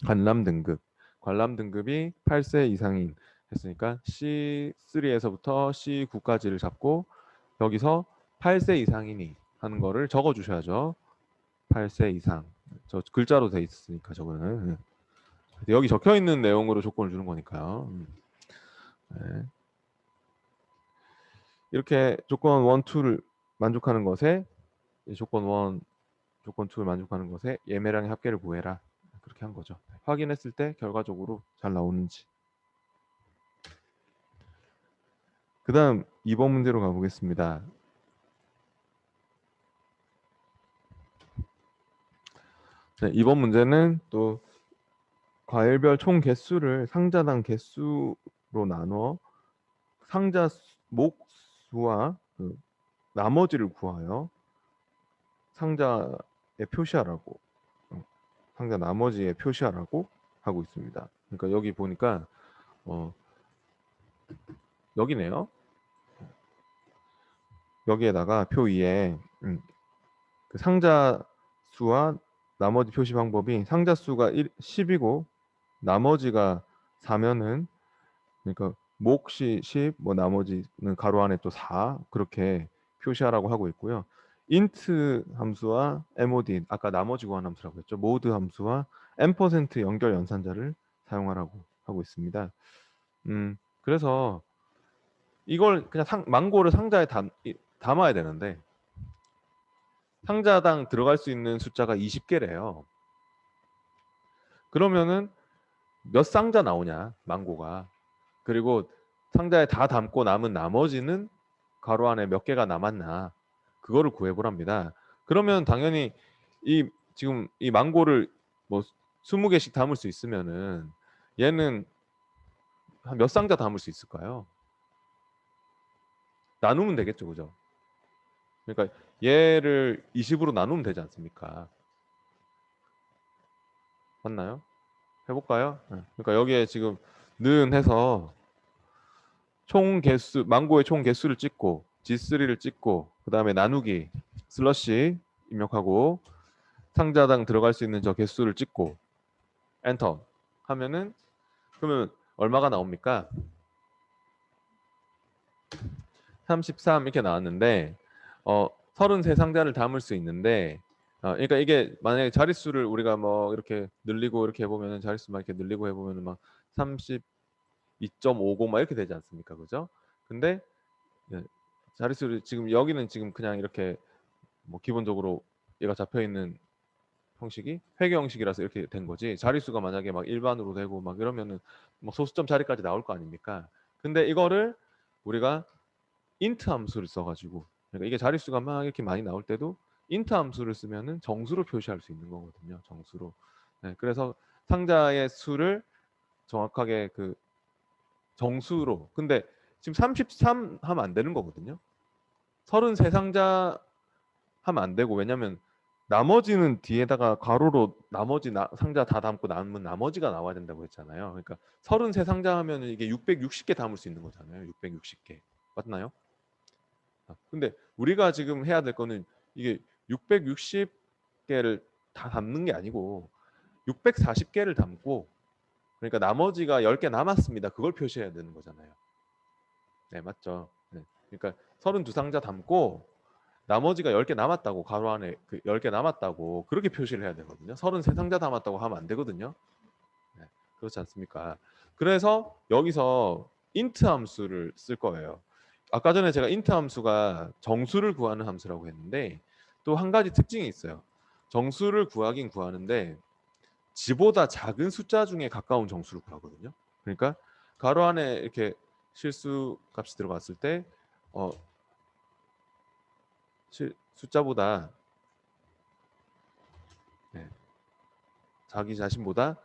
관람 등급. 관람 등급이 8세 이상인 했으니까 C3에서부터 C9까지를 잡고 여기서 8세 이상이니 하는 거를 적어 주셔야죠. 8세 이상. 저 글자로 돼 있으니까 저거는 여기 적혀 있는 내용으로 조건을 주는 거니까요. 네. 이렇게 조건 1, 2를 만족하는 것에 조건 1, 조건 2를 만족하는 것에 예매량의 합계를 구해라. 그렇게 한 거죠. 확인했을 때 결과적으로 잘 나오는지. 그 다음 2번 문제로 가보겠습니다. 네, 2번 문제는 또 과일별 총 개수를 상자당 개수로 나눠 상자 목수와 그 나머지를 구하여 상자에 표시하라고 상자 나머지에 표시하라고 하고 있습니다. 그러니까 여기 보니까 여기네요. 여기에다가 표 2에 그 상자 수와 나머지 표시 방법이 상자 수가 10이고 나머지가 4면은 그러니까 몫이 10, 뭐 나머지는 가로 안에 또 4 그렇게 표시하라고 하고 있고요. int 함수와 mod 아까 나머지 구한 함수라고 했죠. mod 함수와 %% 연결 연산자를 사용하라고 하고 있습니다. 그래서 이걸 그냥 망고를 상자에 담아야 되는데 상자당 들어갈 수 있는 숫자가 20개래요. 그러면은 몇 상자 나오냐 망고가. 그리고 상자에 다 담고 남은 나머지는 가로 안에 몇 개가 남았나 그거를 구해보랍니다. 그러면 당연히 지금 이 망고를 뭐 20개씩 담을 수 있으면은 얘는 한 몇 상자 담을 수 있을까요? 나누면 되겠죠, 그죠? 그러니까 얘를 20으로 나누면 되지 않습니까? 맞나요? 해볼까요? 네. 그러니까 여기에 지금 는 해서 총 개수 망고의 총 개수를 찍고 G3를 찍고 그 다음에 나누기 슬러시 입력하고 상자당 들어갈 수 있는 저 개수를 찍고 엔터 하면은 그러면 얼마가 나옵니까? 33 이렇게 나왔는데 33상자를 담을 수 있는데 그러니까 이게 만약에 자릿수를 우리가 뭐 이렇게 늘리고 이렇게 해보면은 자릿수만 이렇게 늘리고 해보면은 막 32.50 막 이렇게 되지 않습니까? 그죠? 근데 자릿수를 지금 여기는 지금 그냥 이렇게 뭐 기본적으로 얘가 잡혀 있는 형식이 회계 형식이라서 이렇게 된 거지. 자릿수가 만약에 막 일반으로 되고 막 이러면은 뭐 소수점 자리까지 나올 거 아닙니까? 근데 이거를 우리가 int 함수를 써가지고, 그러니까 이게 자릿수가 막 이렇게 많이 나올 때도 int 함수를 쓰면은 정수로 표시할 수 있는 거거든요. 정수로. 네, 그래서 상자의 수를 정확하게 그 정수로. 근데 지금 33 하면 안 되는 거거든요. 33상자 하면 안 되고, 왜냐면 나머지는 뒤에다가 가로로 나머지 상자 다 담고 남은 나머지가 나와야 된다고 했잖아요. 그러니까 33상자 하면 이게 660개 담을 수 있는 거잖아요. 660개. 맞나요? 근데 우리가 지금 해야 될 거는 이게 660개를 다 담는 게 아니고 640개를 담고, 그러니까 나머지가 10개 남았습니다. 그걸 표시해야 되는 거잖아요. 네, 맞죠. 네. 그러니까 32상자 담고 나머지가 10개 남았다고, 가로 안에 그 10개 남았다고 그렇게 표시를 해야 되거든요. 33상자 담았다고 하면 안 되거든요. 네, 그렇지 않습니까? 그래서 여기서 int 함수를 쓸 거예요. 아까 전에 제가 int 함수가 정수를 구하는 함수라고 했는데 또 한 가지 특징이 있어요. 정수를 구하긴 구하는데 지보다 작은 숫자 중에 가까운 정수를 구하거든요. 그러니까 가로 안에 이렇게 실수 값이 들어갔을 때 숫자보다, 네, 자기 자신보다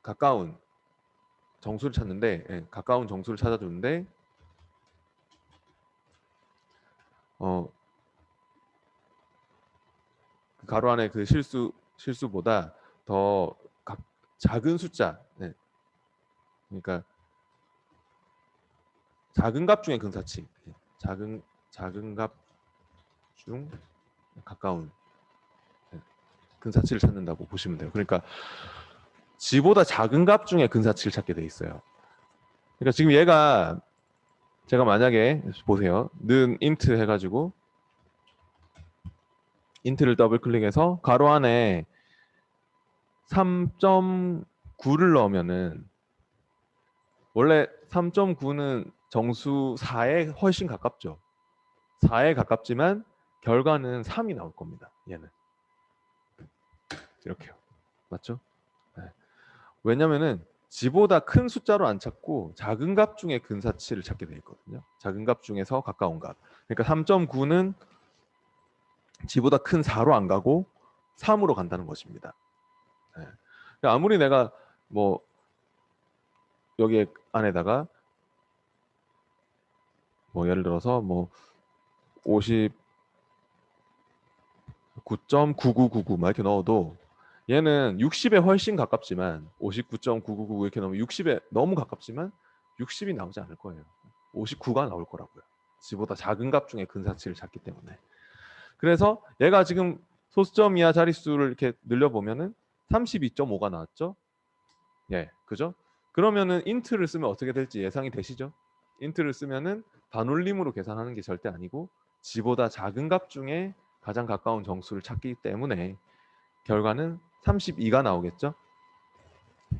가까운 정수를 찾는데, 가까운 정수를 찾아주는데 그 가로 안에 그 실수보다 더 작은 숫자, 네, 그러니까 작은 값 중에 근사치, 작은 값 중 가까운, 네, 근사치를 찾는다고 보시면 돼요. 그러니까 지보다 작은 값 중에 근사치를 찾게 돼 있어요. 그러니까 지금 얘가, 제가 만약에 보세요. 는 int 해가지고 int를 더블 클릭해서 가로 안에 3.9를 넣으면은, 원래 3.9는 정수 4에 훨씬 가깝죠. 4에 가깝지만 결과는 3이 나올 겁니다. 얘는 이렇게요. 맞죠? 네. 왜냐면은 지보다 큰 숫자로 안 찾고 작은 값 중에 근사치를 찾게 돼 있거든요. 작은 값 중에서 가까운 값. 그러니까 3.9는 지보다 큰 4로 안 가고 3으로 간다는 것입니다. 네. 그러니까 아무리 내가 뭐 여기 안에다가 뭐 예를 들어서 뭐 59.9999 막 이렇게 넣어도 얘는 60에 훨씬 가깝지만, 59.9999 이렇게 넣으면 60에 너무 가깝지만 60이 나오지 않을 거예요. 59가 나올 거라고요. 지보다 작은 값 중에 근사치를 찾기 때문에. 그래서 얘가 지금 소수점 이하 자릿수를 이렇게 늘려보면은 32.5가 나왔죠. 예, 그죠? 그러면은 int를 쓰면 어떻게 될지 예상이 되시죠? int를 쓰면은 반올림으로 계산하는 게 절대 아니고 지보다 작은 값 중에 가장 가까운 정수를 찾기 때문에 결과는 32가 나오겠죠?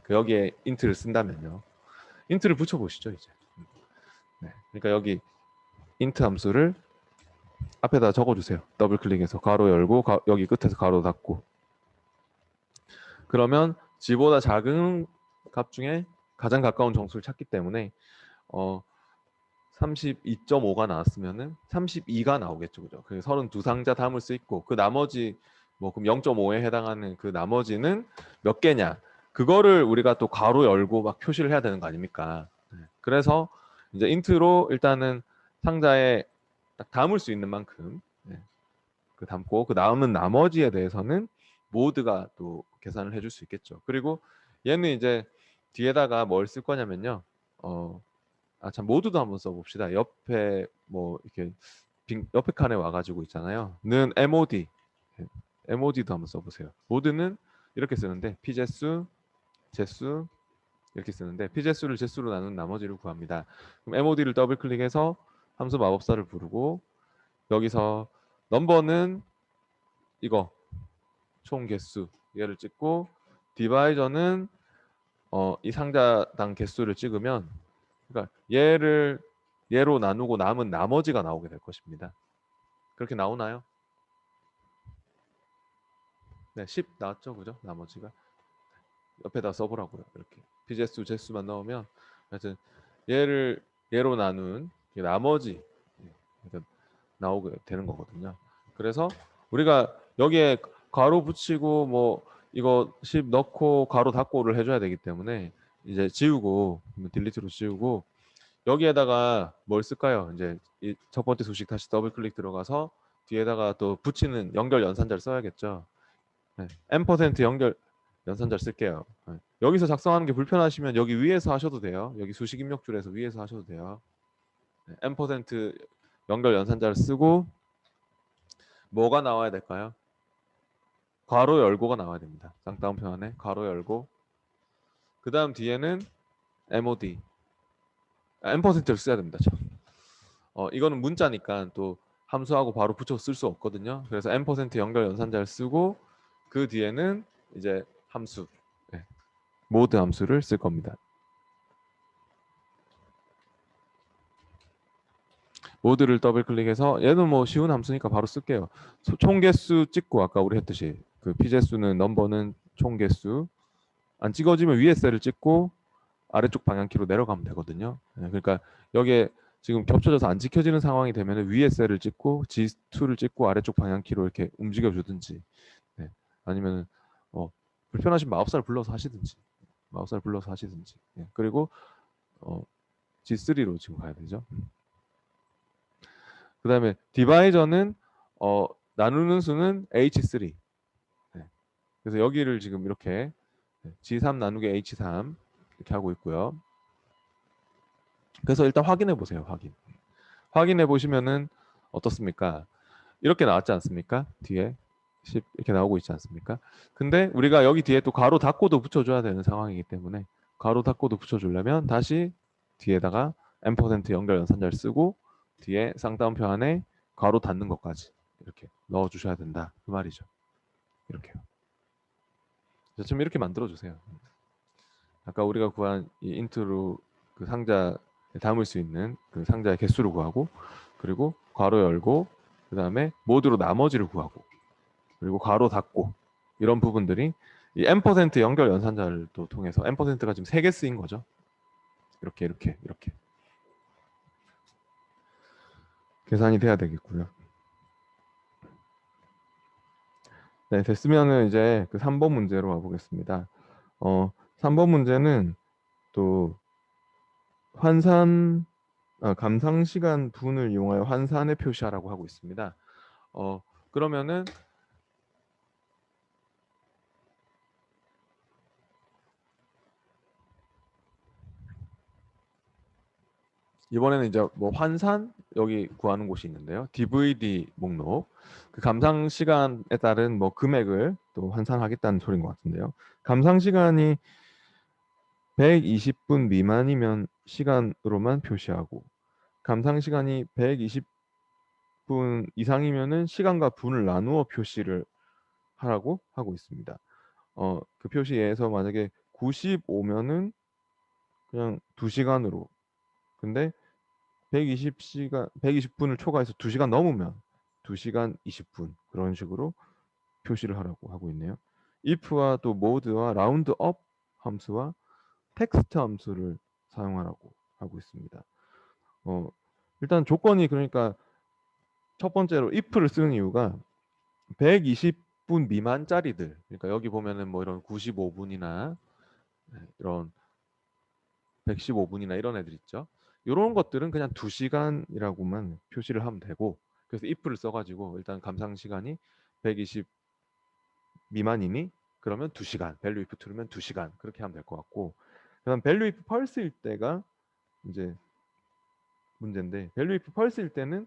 그 여기에 int를 쓴다면요. int를 붙여보시죠, 이제. 네, 그러니까 여기 int 함수를 앞에다 적어주세요. 더블 클릭해서 가로 열고 여기 끝에서 가로 닫고. 그러면 지보다 작은 값 중에 가장 가까운 정수를 찾기 때문에 32.5가 나왔으면은 32가 나오겠죠, 그죠? 그 32상자 담을 수 있고 그 나머지 뭐 그럼 0.5에 해당하는 그 나머지는 몇 개냐? 그거를 우리가 또 괄호 열고 막 표시를 해야 되는 거 아닙니까? 네. 그래서 이제 인트로 일단은 상자에 딱 담을 수 있는 만큼, 네, 그 담고 그 남은 나머지에 대해서는 모드가 또 계산을 해줄 수 있겠죠. 그리고 얘는 이제 뒤에다가 뭘 쓸 거냐면요. 참, 모드도 한번 써봅시다. 옆에 뭐 이렇게 옆에 칸에 와가지고 있잖아요. 는 mod, mod도 한번 써보세요. 모드는 이렇게 쓰는데 p제수, 제수 이렇게 쓰는데 p제수를 제수로 나눈 나머지를 구합니다. 그럼 mod를 더블 클릭해서 함수 마법사를 부르고 여기서 넘버는 이거 총 개수 얘를 찍고 디바이저는 이 상자당 개수를 찍으면, 그러니까 얘로 나누고 남은 나머지가 나오게 될 것입니다. 그렇게 나오나요? 네, 10 나왔죠, 그죠? 나머지가 옆에다 써보라고요. 이렇게 비제수, 제수만 넣으면 하여튼 얘로 나눈 나머지 나오게 되는 거거든요. 그래서 우리가 여기에 괄호 붙이고 뭐 이거 10 넣고 괄호 닫고를 해줘야 되기 때문에 이제 지우고 딜리트로 지우고 여기에다가 뭘 쓸까요? 이제 이 첫 번째 수식 다시 더블 클릭 들어가서 뒤에다가 또 붙이는 연결 연산자를 써야겠죠. 네. M% 연결 연산자를 쓸게요. 네. 여기서 작성하는 게 불편하시면 여기 위에서 하셔도 돼요. 여기 수식 입력줄에서 위에서 하셔도 돼요. 네. M% 연결 연산자를 쓰고 뭐가 나와야 될까요? 괄호 열고가 나와야 됩니다. 쌍따옴 표현에 괄호 열고 그 다음 뒤에는 MOD M%를 써야 됩니다. 이거는 문자니까 또 함수하고 바로 붙여 쓸 수 없거든요. 그래서 M% 연결 연산자를 쓰고 그 뒤에는 이제 함수 네, 모드 함수를 쓸 겁니다. 모드를 더블 클릭해서 얘는 뭐 쉬운 함수니까 바로 쓸게요. 총 개수 찍고 아까 우리 했듯이 그 피제수는 넘버는 총 개수 안 찍어지면 위에 셀을 찍고 아래쪽 방향키로 내려가면 되거든요. 네, 그러니까 여기에 지금 겹쳐져서 안 지켜지는 상황이 되면 위에 셀을 찍고 G2를 찍고 아래쪽 방향키로 이렇게 움직여 주든지 네, 아니면 불편하신 마법사를 불러서 하시든지 네, 그리고 G3로 지금 가야 되죠. 그 다음에 디바이저는 나누는 수는 H3 네, 그래서 여기를 지금 이렇게 G3 나누기 H3 이렇게 하고 있고요. 그래서 일단 확인해 보세요. 확인해 보시면은 어떻습니까? 이렇게 나왔지 않습니까? 뒤에 10 이렇게 나오고 있지 않습니까? 근데 우리가 여기 뒤에 또 가로 닫고도 붙여줘야 되는 상황이기 때문에 가로 닫고도 붙여주려면 다시 뒤에다가 M% 연결 연산자를 쓰고 뒤에 쌍따옴표 안에 가로 닫는 것까지 이렇게 넣어주셔야 된다 그 말이죠. 이렇게요. 좀 이렇게 만들어주세요. 아까 우리가 구한 이 인트로 그 상자에 담을 수 있는 그 상자의 개수를 구하고 그리고 괄호 열고 그 다음에 모드로 나머지를 구하고 그리고 괄호 닫고 이런 부분들이 이 M% 연결 연산자를 또 통해서 M%가 지금 3개 쓰인 거죠. 이렇게 계산이 돼야 되겠고요. 네, 됐으면은 이제 그 3번 문제로 와보겠습니다. 3번 문제는 또 감상 시간 분을 이용하여 환산에 표시하라고 하고 있습니다. 그러면은 이번에는 이제 뭐 환산 여기 구하는 곳이 있는데요. DVD 목록 그 감상 시간에 따른 뭐 금액을 또 환산하겠다는 소리인 것 같은데요. 감상 시간이 120분 미만이면 시간으로만 표시하고 감상 시간이 120분 이상이면은 시간과 분을 나누어 표시를 하라고 하고 있습니다. 그 표시에서 만약에 95면은 그냥 2시간으로 근데 120분을 초과해서 2시간 넘으면 2시간 20분 그런 식으로 표시를 하라고 하고 있네요. if와 또 mode와 roundUp 함수와 텍스트 함수를 사용하라고 하고 있습니다. 일단 조건이 그러니까 첫 번째로 if를 쓰는 이유가 120분 미만짜리들 그러니까 여기 보면은 뭐 이런 95분이나 이런 115분이나 이런 애들 있죠. 이런 것들은 그냥 2시간이라고만 표시를 하면 되고 그래서 if를 써가지고 일단 감상 시간이 120 미만이니 그러면 2시간 value if true면 2시간 그렇게 하면 될 것 같고 그다음 value if false일 때가 이제 문제인데 value if false일 때는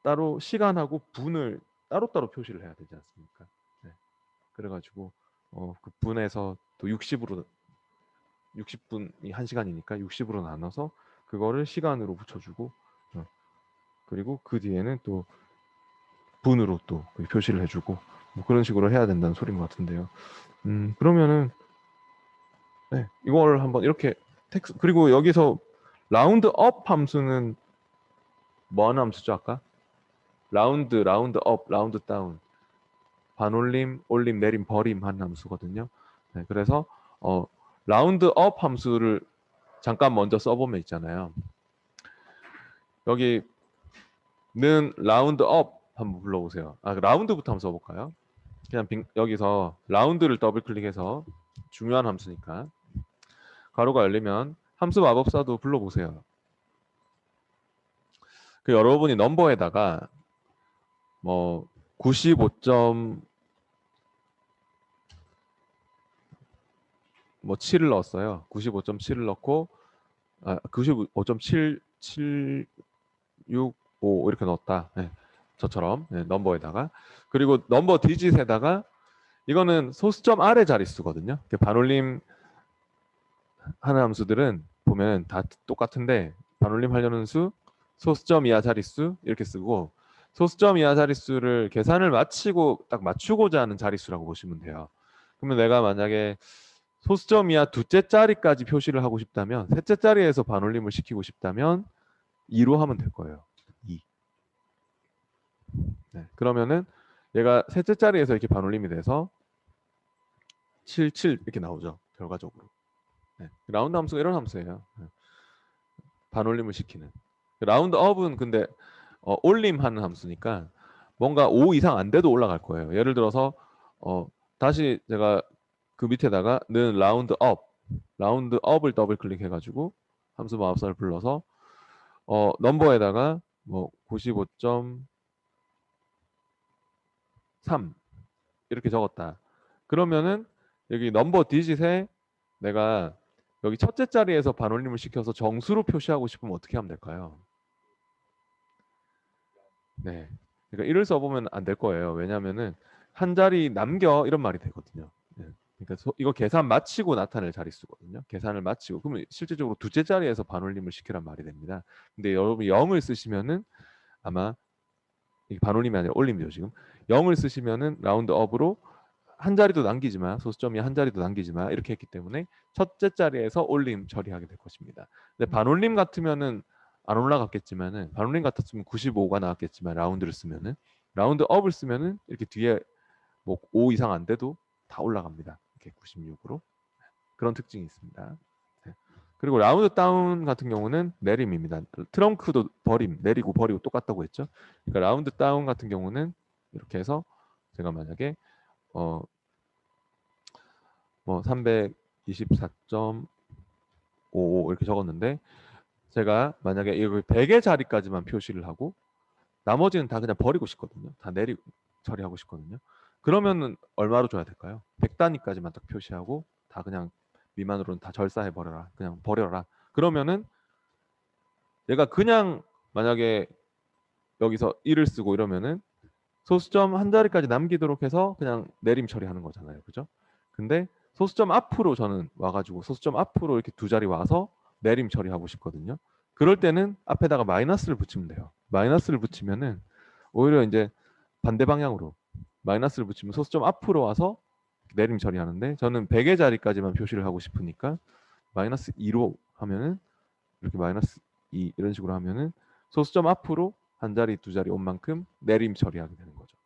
따로 시간하고 분을 따로따로 표시를 해야 되지 않습니까? 네. 그래가지고 그 분에서 또 60으로 60분이 1시간이니까 60으로 나눠서 그거를 시간으로 붙여주고 그리고 그 뒤에는 또 분으로 또 표시를 해주고 뭐 그런 식으로 해야 된다는 소리인 것 같은데요. 그러면은 네, 이걸 한번 이렇게 텍스 그리고 여기서 라운드 업 함수는 뭐 하는 함수죠 아까? 라운드 업, 라운드 다운 반올림, 올림, 내림, 버림 하는 함수거든요. 네, 그래서 라운드업 함수를 잠깐 먼저 써보면 있잖아요. 여기 는 라운드업 한번 불러보세요. 라운드부터 한번 써볼까요? 그냥 여기서 라운드를 더블 클릭해서 중요한 함수니까 가로가 열리면 함수 마법사도 불러보세요. 그 여러분이 넘버에다가 뭐 95점 뭐 7을 넣었어요. 95.7을 넣고 95.7765 이렇게 넣었다. 네, 저처럼 네, 넘버에다가 그리고 넘버 디짓에다가 이거는 소수점 아래 자릿수거든요. 반올림 하는 함수들은 보면 다 똑같은데 반올림 하려는 수, 소수점 이하 자릿수 이렇게 쓰고 소수점 이하 자릿수를 계산을 마치고 딱 맞추고자 하는 자릿수라고 보시면 돼요. 그러면 내가 만약에 소수점 이하 두째 자리까지 표시를 하고 싶다면 셋째 자리에서 반올림을 시키고 싶다면 2로 하면 될 거예요. 2. 네, 그러면은 얘가 셋째 자리에서 이렇게 반올림이 돼서 7, 7 이렇게 나오죠. 결과적으로. 네, 라운드 함수가 이런 함수예요. 네, 반올림을 시키는. 라운드업은 근데 올림하는 함수니까 뭔가 5 이상 안 돼도 올라갈 거예요. 예를 들어서 다시 제가 그 밑에다가 는 라운드업을 더블 클릭해가지고 함수 마법사를 불러서 넘버에다가 뭐 95.3 이렇게 적었다. 그러면은 여기 넘버 디짓에 내가 여기 첫째 자리에서 반올림을 시켜서 정수로 표시하고 싶으면 어떻게 하면 될까요? 네. 그러니까 이를 써보면 안 될 거예요. 왜냐하면은 한 자리 남겨 이런 말이 되거든요. 네. 그러니까 이거 계산 마치고 나타낼 자릿수거든요. 계산을 마치고 그러면 실질적으로 두째 자리에서 반올림을 시키란 말이 됩니다. 근데 여러분 0을 쓰시면은 아마 이게 반올림이 아니라 올림이죠 지금. 0을 쓰시면은 라운드업으로 한 자리도 남기지 마, 소수점이 한 자리도 남기지 마 이렇게 했기 때문에 첫째 자리에서 올림 처리하게 될 것입니다. 근데 반올림 같으면은 안 올라갔겠지만은 반올림 같았으면 95가 나왔겠지만 라운드를 쓰면은 라운드업을 쓰면은 이렇게 뒤에 뭐 5 이상 안 돼도 다 올라갑니다. 이렇게 96으로 그런 특징이 있습니다. 네. 그리고 라운드 다운 같은 경우는 내림입니다. 트렁크도 버림, 내리고 버리고 똑같다고 했죠. 그러니까 라운드 다운 같은 경우는 이렇게 해서 제가 만약에 뭐 324.55 이렇게 적었는데 제가 만약에 이걸 100의 자리까지만 표시를 하고 나머지는 다 그냥 버리고 싶거든요. 다 내리 처리하고 싶거든요. 그러면은 얼마로 줘야 될까요? 100단위까지만 딱 표시하고 다 그냥 미만으로는 다 절사해 버려라. 그냥 버려라. 그러면은 얘가 그냥 만약에 여기서 1을 쓰고 이러면은 소수점 한 자리까지 남기도록 해서 그냥 내림 처리하는 거잖아요. 그죠? 근데 소수점 앞으로 저는 와가지고 소수점 앞으로 이렇게 두 자리 와서 내림 처리하고 싶거든요. 그럴 때는 앞에다가 마이너스를 붙이면 돼요. 마이너스를 붙이면은 오히려 이제 반대 방향으로 마이너스를 붙이면 소수점 앞으로 와서 내림 처리하는데 저는 100의 자리까지만 표시를 하고 싶으니까 마이너스 2로 하면은 이렇게 마이너스 2 이런 식으로 하면은 소수점 앞으로 한 자리 두 자리 온 만큼 내림 처리하게 되는 거죠.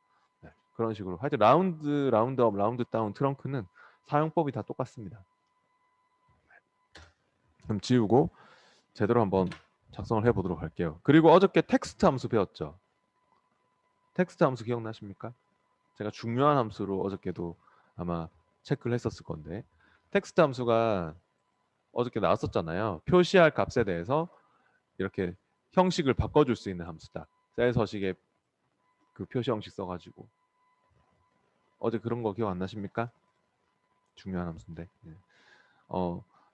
네, 그런 식으로 하여튼 라운드업, 라운드 다운, 트렁크는 사용법이 다 똑같습니다. 그럼 지우고 제대로 한번 작성을 해보도록 할게요. 그리고 어저께 텍스트 함수 배웠죠. 텍스트 함수 기억나십니까? 제가 중요한 함수로 어저께도 아마 체크를 했었을 건데 텍스트 함수가 어저께 나왔었잖아요. 표시할 값에 대해서 이렇게 형식을 바꿔줄 수 있는 함수다. 셀 서식에 그 표시 형식 써가지고 어제 그런 거 기억 안 나십니까? 중요한 함수인데. 네.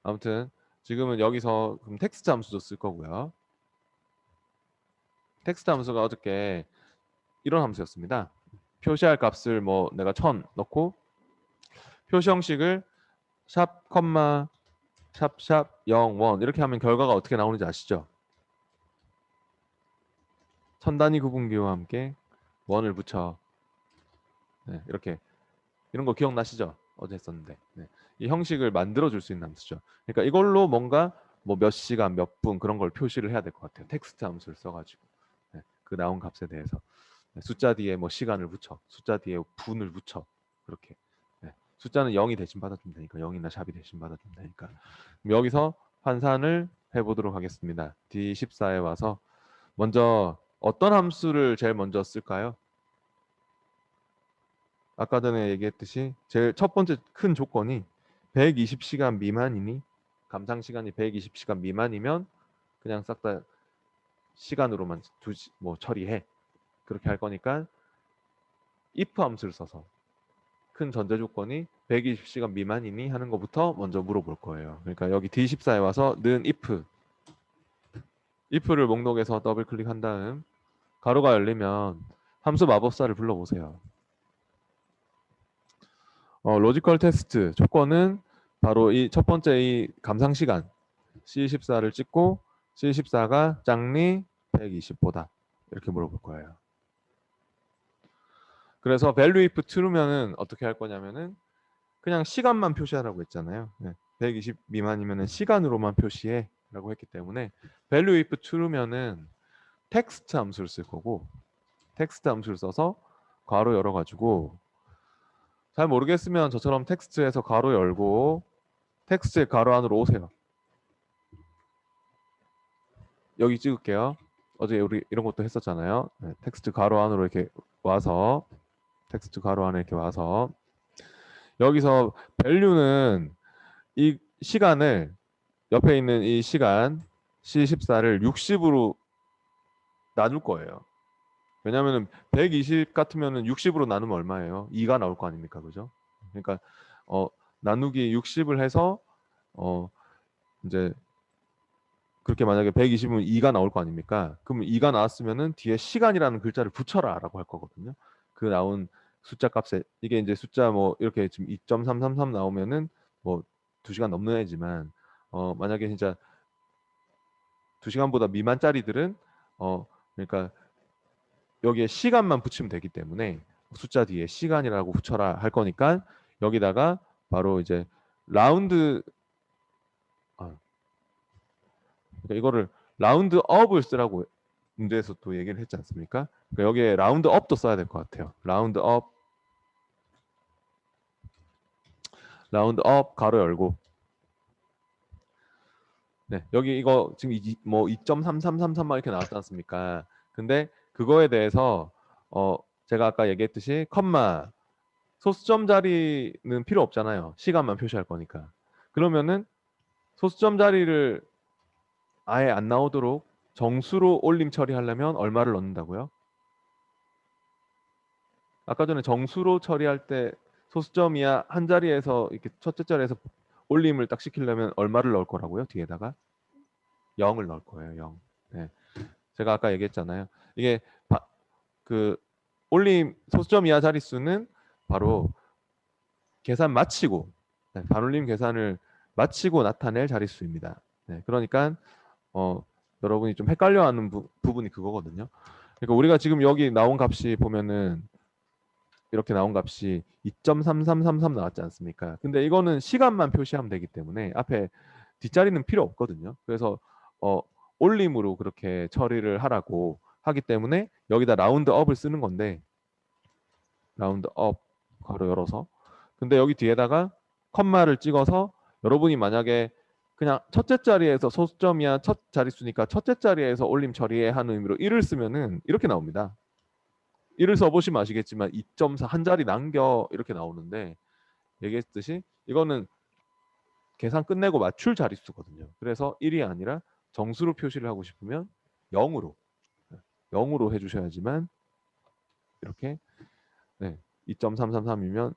아무튼 지금은 여기서 그럼 텍스트 함수도 쓸 거고요. 텍스트 함수가 어저께 이런 함수였습니다. 표시할 값을 뭐 내가 1000 넣고 표시 형식을 샵, 컴마, 샵, 0, 1 이렇게 하면 결과가 어떻게 나오는지 아시죠? 천 단위 구분기와 함께 원을 붙여 네, 이렇게 이런 거 기억나시죠? 어제 했었는데 네. 이 형식을 만들어 줄 수 있는 함수죠. 그러니까 이걸로 뭔가 뭐 몇 시간 몇 분 그런 걸 표시를 해야 될 것 같아요. 텍스트 함수를 써가지고 네, 그 나온 값에 대해서 숫자 뒤에 뭐 시간을 붙여, 숫자 뒤에 분을 붙여, 그렇게. 숫자는 0이 대신 받아주면 되니까, 0이나 샵이 대신 받아주면 되니까. 그럼 여기서 환산을 해보도록 하겠습니다. D14에 와서 먼저 어떤 함수를 제일 먼저 쓸까요? 아까 전에 얘기했듯이 제일 첫 번째 큰 조건이 120시간 미만이니, 감상 시간이 120시간 미만이면 그냥 싹 다 시간으로만 뭐 처리해, 그렇게 할 거니까 if 함수를 써서 큰 전제 조건이 120시간 미만이니 하는 것부터 먼저 물어볼 거예요. 그러니까 여기 D14에 와서 는 if를 목록에서 더블 클릭한 다음 가로가 열리면 함수 마법사를 불러보세요. 로지컬 테스트 조건은 바로 이 첫 번째 이 감상 시간 C14를 찍고 C14가 짝니 120보다 이렇게 물어볼 거예요. 그래서 value if true면은 어떻게 할 거냐면은 그냥 시간만 표시하라고 했잖아요. 120 미만이면은 시간으로만 표시해라고 했기 때문에 value if true면은 텍스트 함수를 쓸 거고, 텍스트 함수를 써서 괄호 열어가지고, 잘 모르겠으면 저처럼 텍스트에서 괄호 열고 텍스트의 괄호 안으로 오세요. 여기 찍을게요. 어제 우리 이런 것도 했었잖아요. 텍스트 괄호 안으로 이렇게 와서, 텍스트 괄호 안에 이렇게 와서 여기서 value는 이 시간을, 옆에 있는 이 시간 C14를 60으로 나눌 거예요. 왜냐하면 120 같으면 60으로 나누면 얼마예요? 2가 나올 거 아닙니까, 그죠? 그러니까 나누기 60을 해서 이제 그렇게 만약에 120이면 2가 나올 거 아닙니까? 그럼 2가 나왔으면은 뒤에 시간이라는 글자를 붙여라라고 할 거거든요. 그 나온 숫자 값에, 이게 이제 숫자 뭐 이렇게 지금 2.333 나오면은 뭐 2시간 넘는 애지만 만약에 진짜 2시간보다 미만짜리들은 그러니까 여기에 시간만 붙이면 되기 때문에 숫자 뒤에 시간이라고 붙여라 할 거니까 여기다가 바로 이제 라운드, 그러니까 이거를 라운드 업을 쓰라고 문제에서 또 얘기를 했지 않습니까? 그러니까 여기에 라운드 업도 써야 될 것 같아요. 라운드 업 가로 열고, 네, 여기 이거 지금 뭐 2.3333 이렇게 나왔지 않습니까? 근데 그거에 대해서 제가 아까 얘기했듯이 컴마 소수점 자리는 필요 없잖아요. 시간만 표시할 거니까. 그러면은 소수점 자리를 아예 안 나오도록 정수로 올림 처리하려면 얼마를 넣는다고요? 아까 전에 정수로 처리할 때 소수점 이하 한 자리에서 이렇게 첫째 자리에서 올림을 딱 시키려면 얼마를 넣을 거라고요? 뒤에다가 0을 넣을 거예요. 0. 네. 제가 아까 얘기했잖아요. 이게 그 올림 소수점 이하 자릿수는 바로 계산 마치고, 반올림 계산을 마치고 나타낼 자릿수입니다. 네. 그러니까 여러분이 좀 헷갈려하는 부분이 그거거든요. 그러니까 우리가 지금 여기 나온 값이 보면은 이렇게 나온 값이 2.3333 나왔지 않습니까? 근데 이거는 시간만 표시하면 되기 때문에 앞에 뒷자리는 필요 없거든요. 그래서 올림으로 그렇게 처리를 하라고 하기 때문에 여기다 라운드 업을 쓰는 건데, 라운드 업 괄호 열어서, 근데 여기 뒤에다가 컴마를 찍어서 여러분이 만약에 그냥 첫째 자리에서 소수점이야 첫 자릿수니까 첫째 자리에서 올림 처리해 하는 의미로 1을 쓰면은 이렇게 나옵니다. 1을 써보시면 아시겠지만 2.4 한 자리 남겨 이렇게 나오는데, 얘기했듯이 이거는 계산 끝내고 맞출 자릿수거든요. 그래서 1이 아니라 정수로 표시를 하고 싶으면 0으로 해주셔야지만 이렇게, 네, 2.333이면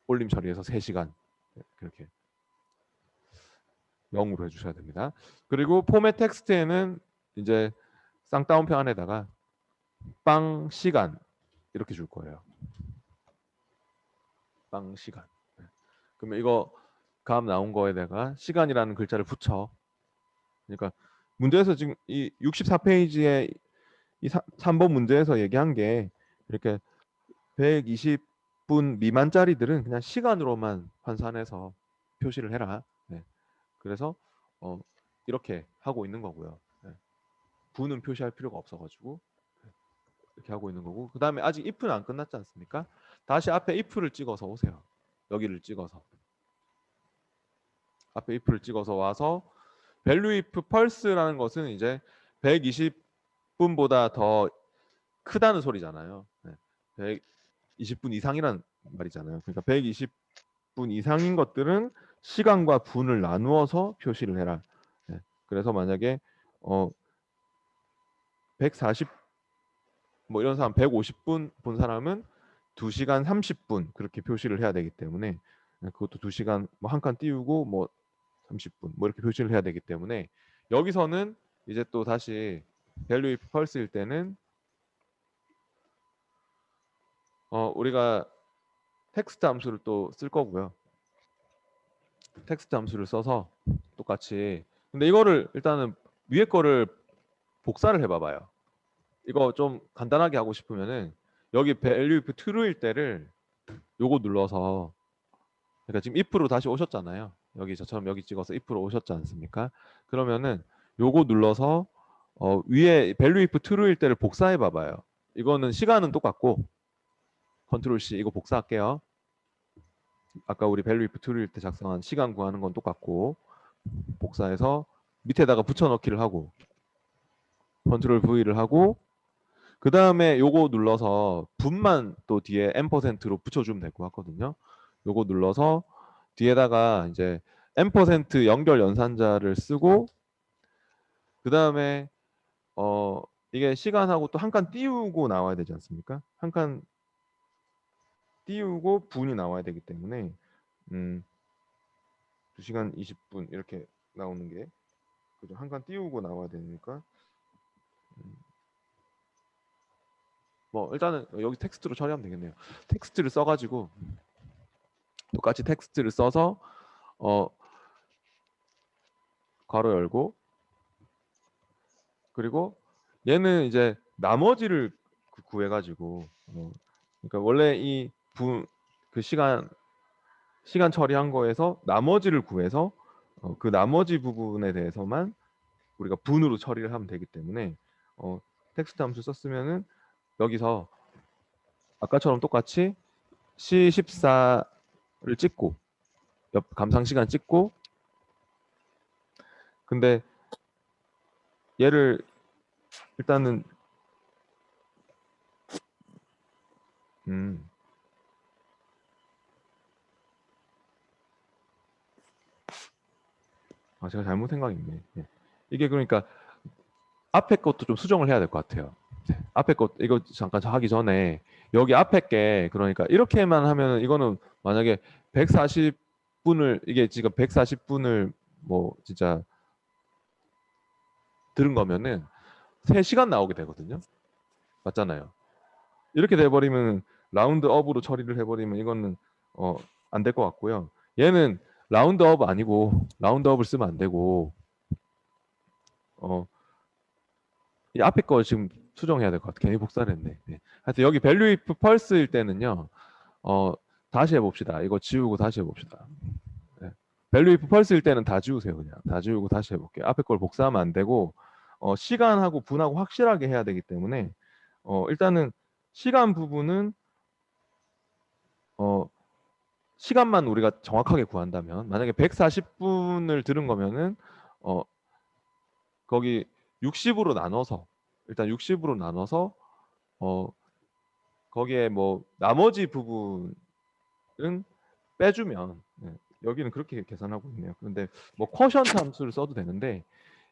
올림 처리해서 3시간 그렇게 0으로 해주셔야 됩니다. 그리고 포맷 텍스트에는 이제 쌍따옴표 안에다가 빵 시간 이렇게 줄 거예요. 빵 시간. 그러면 이거 값 나온 거에다가 시간이라는 글자를 붙여. 그러니까 문제에서 지금 이 64페이지에 이 3번 문제에서 얘기한 게 이렇게 120분 미만짜리들은 그냥 시간으로만 환산해서 표시를 해라. 네. 그래서 이렇게 하고 있는 거고요. 네. 분은 표시할 필요가 없어가지고. 이렇게 하고 있는 거고, 그 다음에 아직 if는 안 끝났지 않습니까? 다시 앞에 if를 찍어서 오세요. 여기를 찍어서 앞에 if를 찍어서 와서 value if pulse라는 것은 이제 120분보다 더 크다는 소리잖아요. 네. 120분 이상이란 말이잖아요. 그러니까 120분 이상인 것들은 시간과 분을 나누어서 표시를 해라. 네. 그래서 만약에 140 뭐 이런 사람 150분 본 사람은 2시간 30분 그렇게 표시를 해야 되기 때문에, 그것도 2시간 뭐 한 칸 띄우고 뭐 30분 뭐 이렇게 표시를 해야 되기 때문에, 여기서는 이제 또 다시 value if pulse일 때는 우리가 텍스트 함수를 또 쓸 거고요. 텍스트 함수를 써서 똑같이, 근데 이거를 일단은 위에 거를 복사를 해봐봐요. 이거 좀 간단하게 하고 싶으면은 여기 value if true일 때를 요거 눌러서, 그러니까 지금 if로 다시 오셨잖아요. 여기 저처럼 여기 찍어서 if로 오셨지 않습니까? 그러면은 요거 눌러서 위에 value if true일 때를 복사해 봐봐요. 이거는 시간은 똑같고, 컨트롤 C 이거 복사할게요. 아까 우리 value if true일 때 작성한 시간 구하는 건 똑같고, 복사해서 밑에다가 붙여넣기를 하고, 컨트롤 V를 하고, 그 다음에 요거 눌러서 분만 또 뒤에 %로 붙여주면 될 것 같거든요. 요거 눌러서 뒤에다가 이제 %, 연결 연산자를 쓰고, 그 다음에 이게 시간하고 또 한 칸 띄우고 나와야 되지 않습니까? 한 칸 띄우고 분이 나와야 되기 때문에 2시간 20분 이렇게 나오는 게, 그죠? 한 칸 띄우고 나와야 되니까 뭐 일단은 여기 텍스트로 처리하면 되겠네요. 텍스트를 써가지고 똑같이 텍스트를 써서 괄호 열고, 그리고 얘는 이제 나머지를 구해가지고 그러니까 원래 이 그 시간 처리한 거에서 나머지를 구해서 그 나머지 부분에 대해서만 우리가 분으로 처리를 하면 되기 때문에 텍스트 함수 썼으면은 여기서 아까처럼 똑같이 C14를 찍고 옆 감상 시간 찍고, 근데 얘를 일단은 제가 잘못 생각했네. 예. 이게 그러니까 앞에 것도 좀 수정을 해야 될 것 같아요. 앞에 것 이거 잠깐 하기 전에 여기 앞에 게, 그러니까 이렇게만 하면 이거는 만약에 140분을 이게 지금 140분을 뭐 진짜 들은 거면은 3시간 나오게 되거든요. 맞잖아요. 이렇게 돼버리면 라운드 업으로 처리를 해버리면 이거는 안 될 것 같고요. 얘는 라운드 업 아니고 라운드 업을 쓰면 안 되고 이 앞에 거 지금 수정해야 될 것 같아. 괜히 복사를 했네. 네. 하여튼 여기 value if pulse일 때는요. 다시 해봅시다. 이거 지우고 다시 해봅시다. 네. value if pulse일 때는 다 지우세요. 그냥 다 지우고 다시 해볼게요. 앞에 걸 복사하면 안 되고 시간하고 분하고 확실하게 해야 되기 때문에 일단은 시간 부분은 시간만 우리가 정확하게 구한다면, 만약에 140분을 들은 거면은 거기 60으로 나눠서, 일단 60으로 나눠서 거기에 뭐 나머지 부분은 빼주면, 여기는 그렇게 계산하고 있네요. 그런데 뭐 쿼션트 함수를 써도 되는데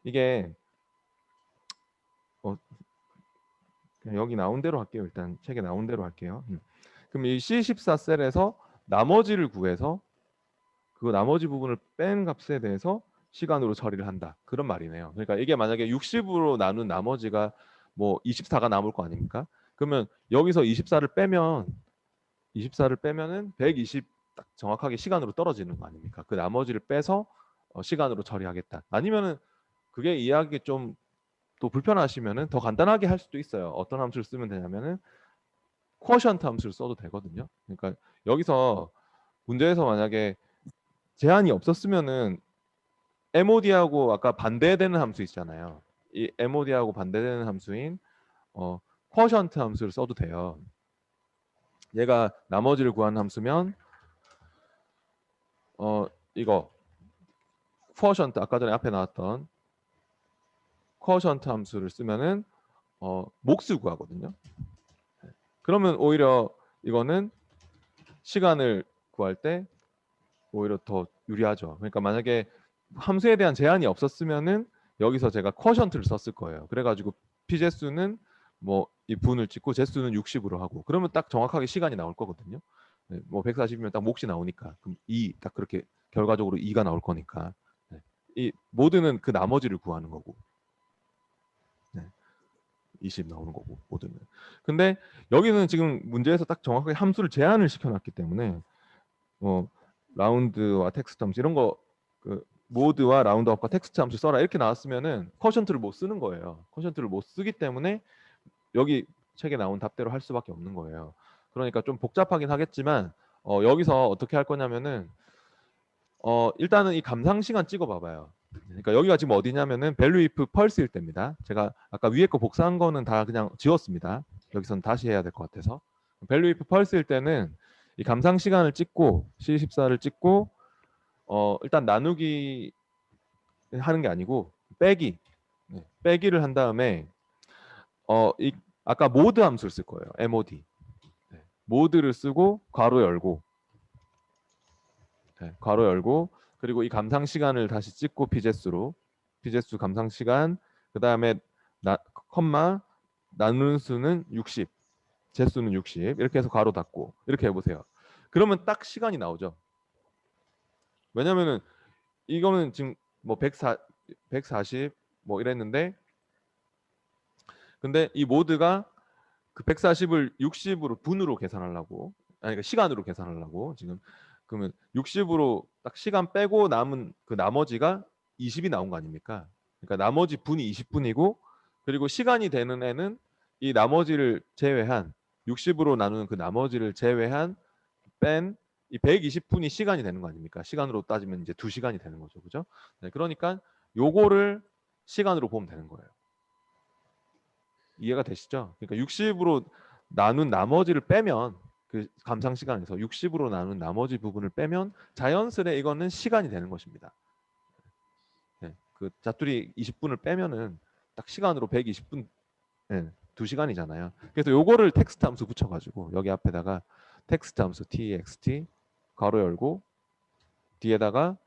이게 그냥 여기 나온 대로 할게요. 일단 책에 나온 대로 할게요. 그럼 이 C14 셀에서 나머지를 구해서 그 나머지 부분을 뺀 값에 대해서 시간으로 처리를 한다. 그런 말이네요. 그러니까 이게 만약에 60으로 나눈 나머지가 뭐 24가 남을 거 아닙니까? 그러면 여기서 24를 빼면은 120 딱 정확하게 시간으로 떨어지는 거 아닙니까? 그 나머지를 빼서 시간으로 처리하겠다. 아니면은 그게 이해하기 좀 또 불편하시면은 더 간단하게 할 수도 있어요. 어떤 함수를 쓰면 되냐면은 쿼션트 함수를 써도 되거든요. 그러니까 여기서 문제에서 만약에 제한이 없었으면은 MOD하고 아까 반대되는 함수 있잖아요. 이 MOD하고 반대되는 함수인 쿼션트 함수를 써도 돼요. 얘가 나머지를 구하는 함수면 이거 쿼션트 아까 전에 앞에 나왔던 쿼션트 함수를 쓰면은 몫을 구하거든요. 그러면 오히려 이거는 시간을 구할 때 오히려 더 유리하죠. 그러니까 만약에 함수에 대한 제한이 없었으면은 여기서 제가 쿼션트를 썼을 거예요. 그래가지고 피제수는 뭐 이 분을 찍고 제수는 60으로 하고 그러면 딱 정확하게 시간이 나올 거거든요. 네, 뭐 140이면 딱 몫이 나오니까 그럼 2 딱 그렇게 결과적으로 2가 나올 거니까 네. 이 모드는 그 나머지를 구하는 거고 네. 20 나오는 거고 모드는. 근데 여기는 지금 문제에서 딱 정확하게 함수를 제한을 시켜놨기 때문에 라운드와 텍스트 함수 이런 거 그 모드와 라운드업과 텍스트 함수 써라 이렇게 나왔으면은 쿼션트를 못 쓰는 거예요. 쿼션트를 못 쓰기 때문에 여기 책에 나온 답대로 할 수밖에 없는 거예요. 그러니까 좀 복잡하긴 하겠지만 여기서 어떻게 할 거냐면은 일단은 이 감상 시간 찍어 봐봐요. 그러니까 여기가 지금 어디냐면은 value if pulse일 때입니다. 제가 아까 위에 거 복사한 거는 다 그냥 지웠습니다. 여기서는 다시 해야 될 것 같아서 value if pulse일 때는 이 감상 시간을 찍고 C14를 찍고 일단 나누기 하는 게 아니고 빼기 빼기를 한 다음에 이 아까 모드 함수를 쓸 거예요. mod 모드를 쓰고 괄호 열고 괄호 열고 그리고 이 감상 시간을 다시 찍고 피제수로 피제수 감상 시간 그 다음에 컴마 나누는 수는 60 제수는 60 이렇게 해서 괄호 닫고 이렇게 해보세요. 그러면 딱 시간이 나오죠. 왜냐면은 이거는 지금 뭐 140 뭐 이랬는데 근데 이 모드가 그 140을 60으로 분으로 계산하려고 아니 그러니까 시간으로 계산하려고 지금 그러면 60으로 딱 시간 빼고 남은 그 나머지가 20이 나온 거 아닙니까? 그러니까 나머지 분이 20분이고 그리고 시간이 되는 애는 이 나머지를 제외한 60으로 나누는 그 나머지를 제외한 뺀 이 120분이 시간이 되는 거 아닙니까? 시간으로 따지면 이제 2시간이 되는 거죠. 그죠? 네, 그러니까 요거를 시간으로 보면 되는 거예요. 이해가 되시죠? 그러니까 60으로 나눈 나머지를 빼면 그 감상 시간에서 60으로 나눈 나머지 부분을 빼면 자연스레 이거는 시간이 되는 것입니다. 네, 그 자투리 20분을 빼면은 딱 시간으로 120분, 네, 2시간이잖아요. 그래서 요거를 텍스트 함수 붙여가지고 여기 앞에다가 텍스트 함수 txt 괄호 열고 뒤에다가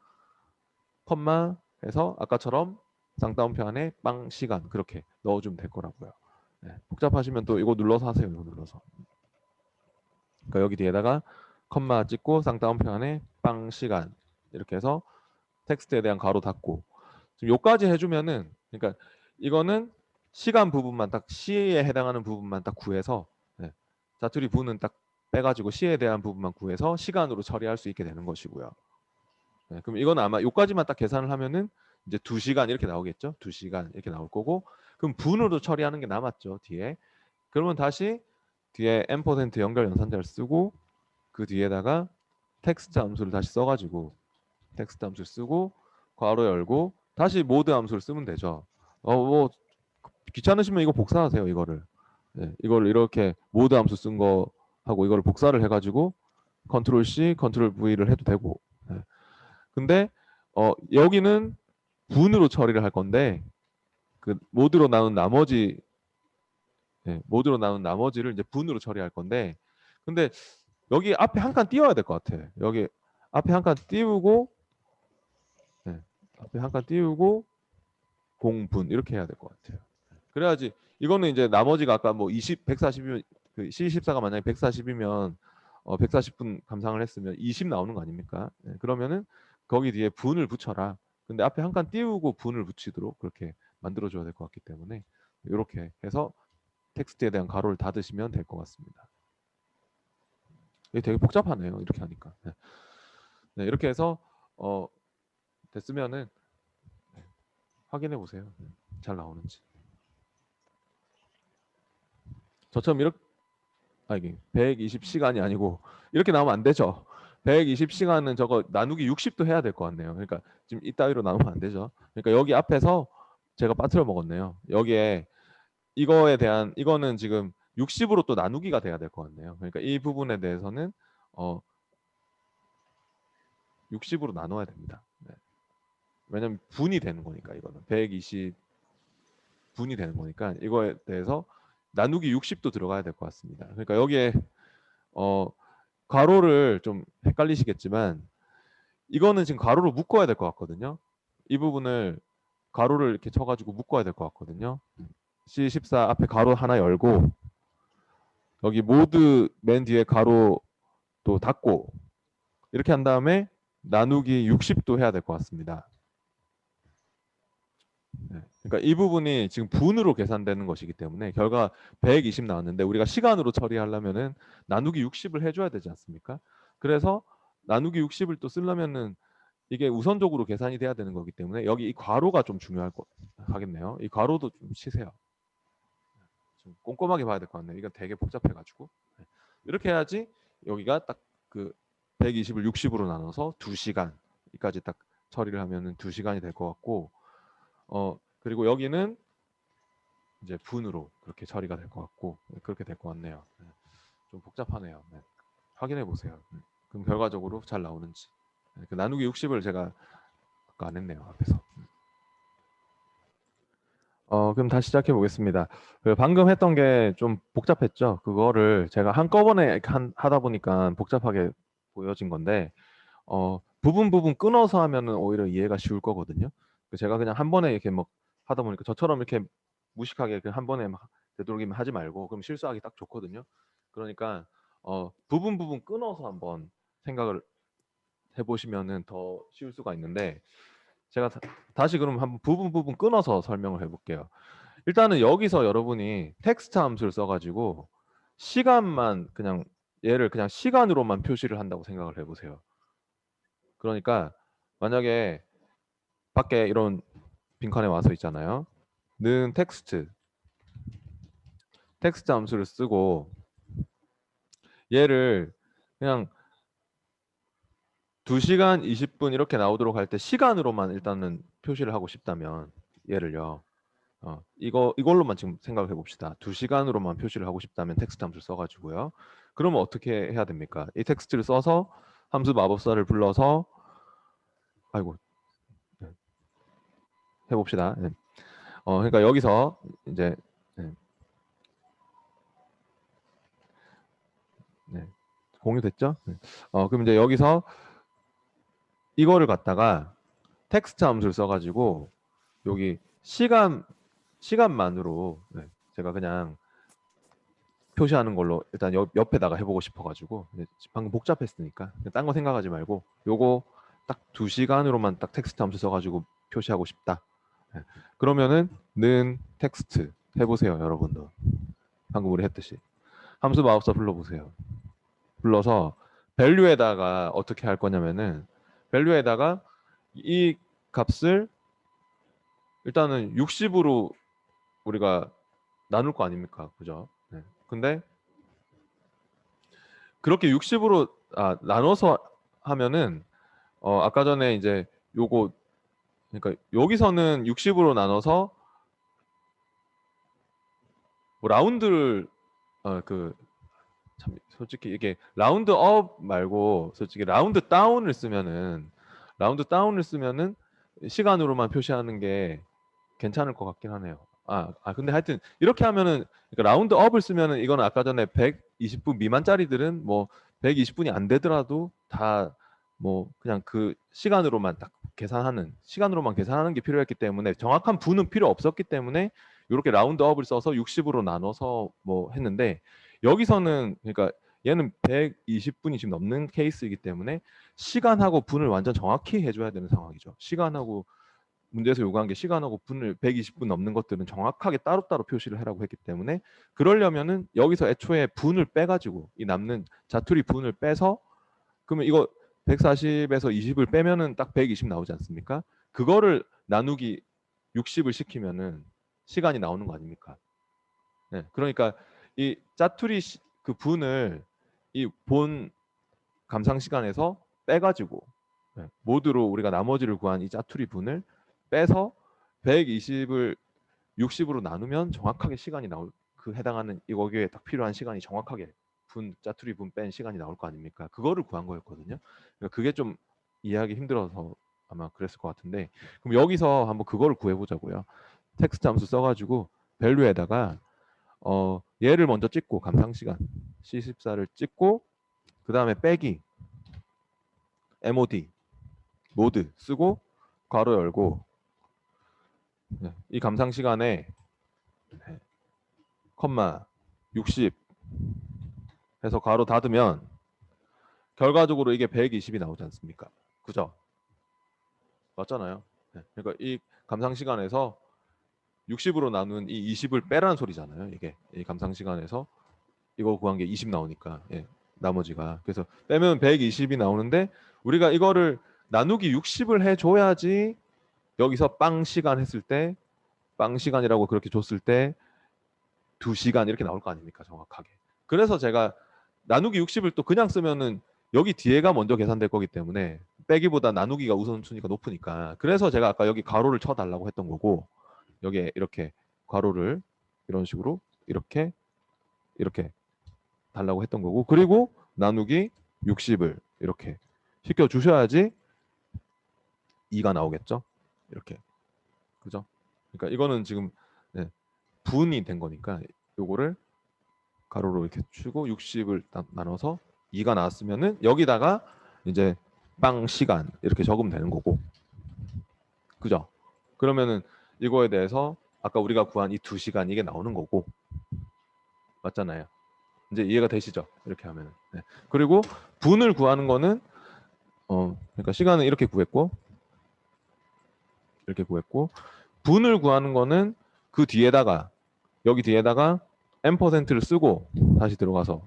컴마 해서 아까처럼 쌍따옴표 안에 빵 시간 그렇게 넣어주면 될 거라고요. 네, 복잡하시면 또 이거 눌러서 하세요. 이거 눌러서. 그러니까 여기 뒤에다가 컴마 찍고 쌍따옴표 안에 빵 시간 이렇게 해서 텍스트에 대한 괄호 닫고 지금 요까지 해주면은 그러니까 이거는 시간 부분만 딱 시에 해당하는 부분만 딱 구해서 네, 자투리 부는 딱 빼가지고 시에 대한 부분만 구해서 시간으로 처리할 수 있게 되는 것이고요. 네, 그럼 이건 아마 요까지만 딱 계산을 하면은 이제 2시간 이렇게 나오겠죠. 2시간 이렇게 나올 거고 그럼 분으로 처리하는 게 남았죠. 뒤에. 그러면 다시 뒤에 M% 연결 연산자를 쓰고 그 뒤에다가 텍스트 함수를 다시 써가지고 텍스트 함수를 쓰고 괄호 열고 다시 모드 함수를 쓰면 되죠. 뭐 귀찮으시면 이거 복사하세요. 이거를 이걸 이렇게 모드 함수 쓴 거 하고 이거를 복사를 해가지고 컨트롤 C, 컨트롤 V를 해도 되고. 근데 여기는 분으로 처리를 할 건데 그 모드로 나눈 나머지 모드로 나눈 나머지를 이제 분으로 처리할 건데 근데 여기 앞에 한 칸 띄워야 될 것 같아. 여기 앞에 한 칸 띄우고 앞에 한 칸 띄우고 공분 이렇게 해야 될 것 같아요. 그래야지 이거는 이제 나머지가 아까 뭐 140이면 그 C14가 만약에 140이면 140분 감상을 했으면 20 나오는 거 아닙니까? 그러면은 거기 뒤에 분을 붙여라. 근데 앞에 한 칸 띄우고 분을 붙이도록 그렇게 만들어줘야 될 것 같기 때문에 이렇게 해서 텍스트에 대한 가로를 닫으시면 될 것 같습니다. 이게 되게 복잡하네요. 이렇게 하니까. 네, 이렇게 해서 됐으면은 확인해 보세요. 잘 나오는지. 저처럼 이렇게 이게 120시간이 아니고 이렇게 나오면 안 되죠. 120시간은 저거 나누기 60도 해야 될 것 같네요. 그러니까 지금 이따위로 나누면 안 되죠. 그러니까 여기 앞에서 제가 빠뜨려 먹었네요. 여기에 이거에 대한 이거는 지금 60으로 또 나누기가 돼야 될 것 같네요. 그러니까 이 부분에 대해서는 60으로 나눠야 됩니다. 네. 왜냐면 분이 되는 거니까 이거는 120 분이 되는 거니까 이거에 대해서 나누기 60도 들어가야 될 것 같습니다. 그러니까 여기에 괄호를 좀 헷갈리시겠지만 이거는 지금 괄호로 묶어야 될 것 같거든요. 이 부분을 괄호를 이렇게 쳐가지고 묶어야 될 것 같거든요. C14 앞에 괄호 하나 열고 여기 모드 맨 뒤에 괄호 또 닫고 이렇게 한 다음에 나누기 60도 해야 될 것 같습니다. 네. 그러니까 이 부분이 지금 분으로 계산되는 것이기 때문에 결과 120 나왔는데 우리가 시간으로 처리하려면은 나누기 60을 해줘야 되지 않습니까? 그래서 나누기 60을 또 쓰려면은 이게 우선적으로 계산이 돼야 되는 거기 때문에 여기 이 괄호가 좀 중요할 것 하겠네요. 이 괄호도 좀 치세요. 좀 꼼꼼하게 봐야 될 것 같네요. 이건 되게 복잡해가지고 이렇게 해야지 여기가 딱 그 120을 60으로 나눠서 2시간까지 딱 처리를 하면은 2시간이 될 것 같고 그리고 여기는 이제 분으로 그렇게 처리가 될 것 같고 그렇게 될 것 같네요. 좀 복잡하네요. 네. 확인해 보세요. 그럼 결과적으로 잘 나오는지. 그 나누기 60을 제가 아까 안 했네요 앞에서. 그럼 다시 시작해 보겠습니다. 그 방금 했던 게 좀 복잡했죠. 그거를 제가 한꺼번에 하다 보니까 복잡하게 보여진 건데 부분 부분 끊어서 하면은 오히려 이해가 쉬울 거거든요. 제가 그냥 한 번에 이렇게 막 하다 보니까 저처럼 이렇게 무식하게 그냥 한 번에 막 되도록이면 하지 말고 그럼 실수하기 딱 좋거든요. 그러니까 부분 부분 끊어서 한번 생각을 해보시면은 더 쉬울 수가 있는데 제가 다시 그럼 한번 부분 부분 끊어서 설명을 해볼게요. 일단은 여기서 여러분이 텍스트 함수를 써가지고 시간만 그냥 얘를 그냥 시간으로만 표시를 한다고 생각을 해보세요. 그러니까 만약에 밖에 이런 빈칸에 와서 있잖아요. 는 텍스트 함수를 쓰고 얘를 그냥 2시간 20분 이렇게 나오도록 할 때 시간으로만 일단은 표시를 하고 싶다면 얘를요. 이걸로만 지금 생각해 봅시다. 2시간으로만 표시를 하고 싶다면 텍스트 함수를 써가지고요. 그러면 어떻게 해야 됩니까? 이 텍스트를 써서 함수 마법사를 불러서 아이고 네, 해봅시다. 네. 그러니까 여기서 이제 네, 네, 공유됐죠? 네. 그럼 이제 여기서 이거를 갖다가 텍스트 함수를 써가지고 여기 시간만으로 네, 제가 그냥 표시하는 걸로 일단 옆에다가 해보고 싶어가지고 방금 복잡했으니까 딴 거 생각하지 말고 요거 딱 2시간으로만 딱 텍스트 함수 써가지고 표시하고 싶다. 네. 그러면은 는 텍스트 해보세요, 여러분도. 방금 우리 했듯이 함수 마법사 불러보세요. 불러서 밸류에다가 어떻게 할 거냐면은 밸류에다가 이 값을 일단은 60으로 우리가 나눌 거 아닙니까? 그죠? 네. 근데 그렇게 60으로 나눠서 하면은 아까 전에 이제 요거 그러니까 여기서는 60으로 나눠서 뭐 라운드를 그 참 솔직히 이게 라운드 업 말고 솔직히 라운드 다운을 쓰면은 시간으로만 표시하는 게 괜찮을 것 같긴 하네요. 근데 하여튼 이렇게 하면은 그러니까 라운드 업을 쓰면은 이거는 아까 전에 120분 미만짜리들은 뭐 120분이 안 되더라도 다 뭐 그냥 그 시간으로만 계산하는 게 필요했기 때문에 정확한 분은 필요 없었기 때문에 이렇게 라운드 업을 써서 60으로 나눠서 뭐 했는데 여기서는 그러니까 얘는 120분이 지금 넘는 케이스이기 때문에 시간하고 분을 완전 정확히 해줘야 되는 상황이죠. 시간하고 문제에서 요구한 게 시간하고 분을 120분 넘는 것들은 정확하게 따로따로 표시를 하라고 했기 때문에 그러려면은 여기서 애초에 분을 빼가지고 이 남는 자투리 분을 빼서 그러면 이거 140에서 20을 빼면은 딱 120 나오지 않습니까? 그거를 나누기 60을 시키면은 시간이 나오는 거 아닙니까? 네, 그러니까 이 짜투리 그 분을 이 본 감상 시간에서 빼가지고 모드로 우리가 나머지를 구한 이 짜투리 분을 빼서 120을 60으로 나누면 정확하게 시간이 나올 그 해당하는 거기에 딱 필요한 시간이 정확하게 분 짜투리 분 뺀 시간이 나올 거 아닙니까? 그거를 구한 거였거든요. 그러니까 그게 좀 이해하기 힘들어서 아마 그랬을 것 같은데 그럼 여기서 한번 그거를 구해보자고요. 텍스트 함수 써가지고 밸류에다가 얘를 먼저 찍고 감상시간 C14를 찍고 그 다음에 빼기 MOD 모드 쓰고 괄호 열고 이 감상시간에 컴마 60 해서 괄호 닫으면 결과적으로 이게 120이 나오지 않습니까? 그죠? 맞잖아요. 그러니까 이 감상시간에서 60으로 나눈 이 20을 빼라는 소리잖아요. 이게 이 감상시간에서 이거 구한 게 20 나오니까 나머지가 그래서 빼면 120이 나오는데 우리가 이거를 나누기 60을 해줘야지 여기서 빵 시간 했을 때 빵 시간이라고 그렇게 줬을 때 2시간 이렇게 나올 거 아닙니까? 정확하게. 그래서 제가 나누기 60을 또 그냥 쓰면은 여기 뒤에가 먼저 계산될 거기 때문에 빼기보다 나누기가 우선순위가 높으니까 그래서 제가 아까 여기 괄호를 쳐달라고 했던 거고 여기에 이렇게 괄호를 이런 식으로 이렇게 달라고 했던 거고 그리고 나누기 60을 이렇게 시켜 주셔야지 2가 나오겠죠. 이렇게 그죠? 그러니까 이거는 지금 분이 된 거니까 요거를 가로로 이렇게 치고 60을 나눠서 2가 나왔으면은 여기다가 이제 빵 시간 이렇게 적으면 되는 거고 그죠? 그러면은 이거에 대해서 아까 우리가 구한 이 2시간 이게 나오는 거고 맞잖아요. 이제 이해가 되시죠? 이렇게 하면은 그리고 분을 구하는 거는 그러니까 시간은 이렇게 구했고 분을 구하는 거는 그 뒤에다가 여기 뒤에다가 %를 쓰고 다시 들어가서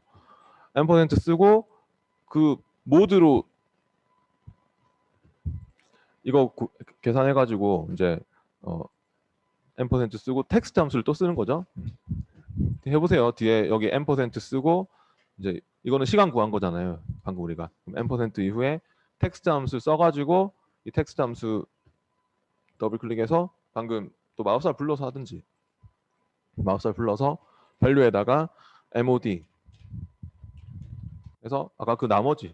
%쓰고 그 모드로 이거 계산해 가지고 이제 %쓰고 텍스트 함수를 또 쓰는 거죠. 해보세요. 뒤에 여기 %, 쓰고 이제 이거는 시간 구한 거잖아요. 방금 우리가 그럼 %, 이후에 텍스트 함수 써가지고 이 텍스트 함수 더블 클릭해서 방금 또 마우스를 불러서 하든지 마우스를 불러서 밸류에다가 MOD 해서 아까 그 나머지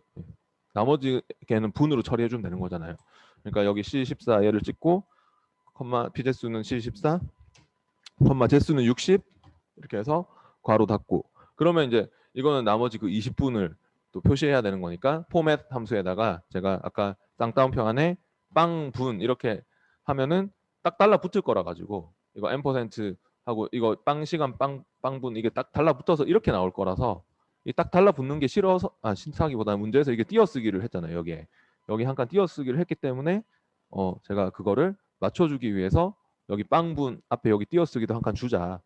걔는 분으로 처리해 주면 되는 거잖아요. 그러니까 여기 C14 얘를 찍고 컴마 피제수는 C14 컴마 제수는 60 이렇게 해서 괄호 닫고 그러면 이제 이거는 나머지 그 20분을 또 표시해야 되는 거니까 포맷 함수에다가 제가 아까 쌍따옴표 안에 빵분 이렇게 하면은 딱 달라붙을 거라 가지고 이거 %, 하고 이거 빵 시간 빵분 이게 딱 달라붙어서 이렇게 나올 거라서 이 딱 달라붙는 게 싫어서 싫다기보다는 문제에서 이게 띄어쓰기를 했잖아요. 여기 한 칸 띄어쓰기를 했기 때문에 제가 그거를 맞춰주기 위해서 여기 빵분 앞에 여기 띄어쓰기도 한 칸 주자.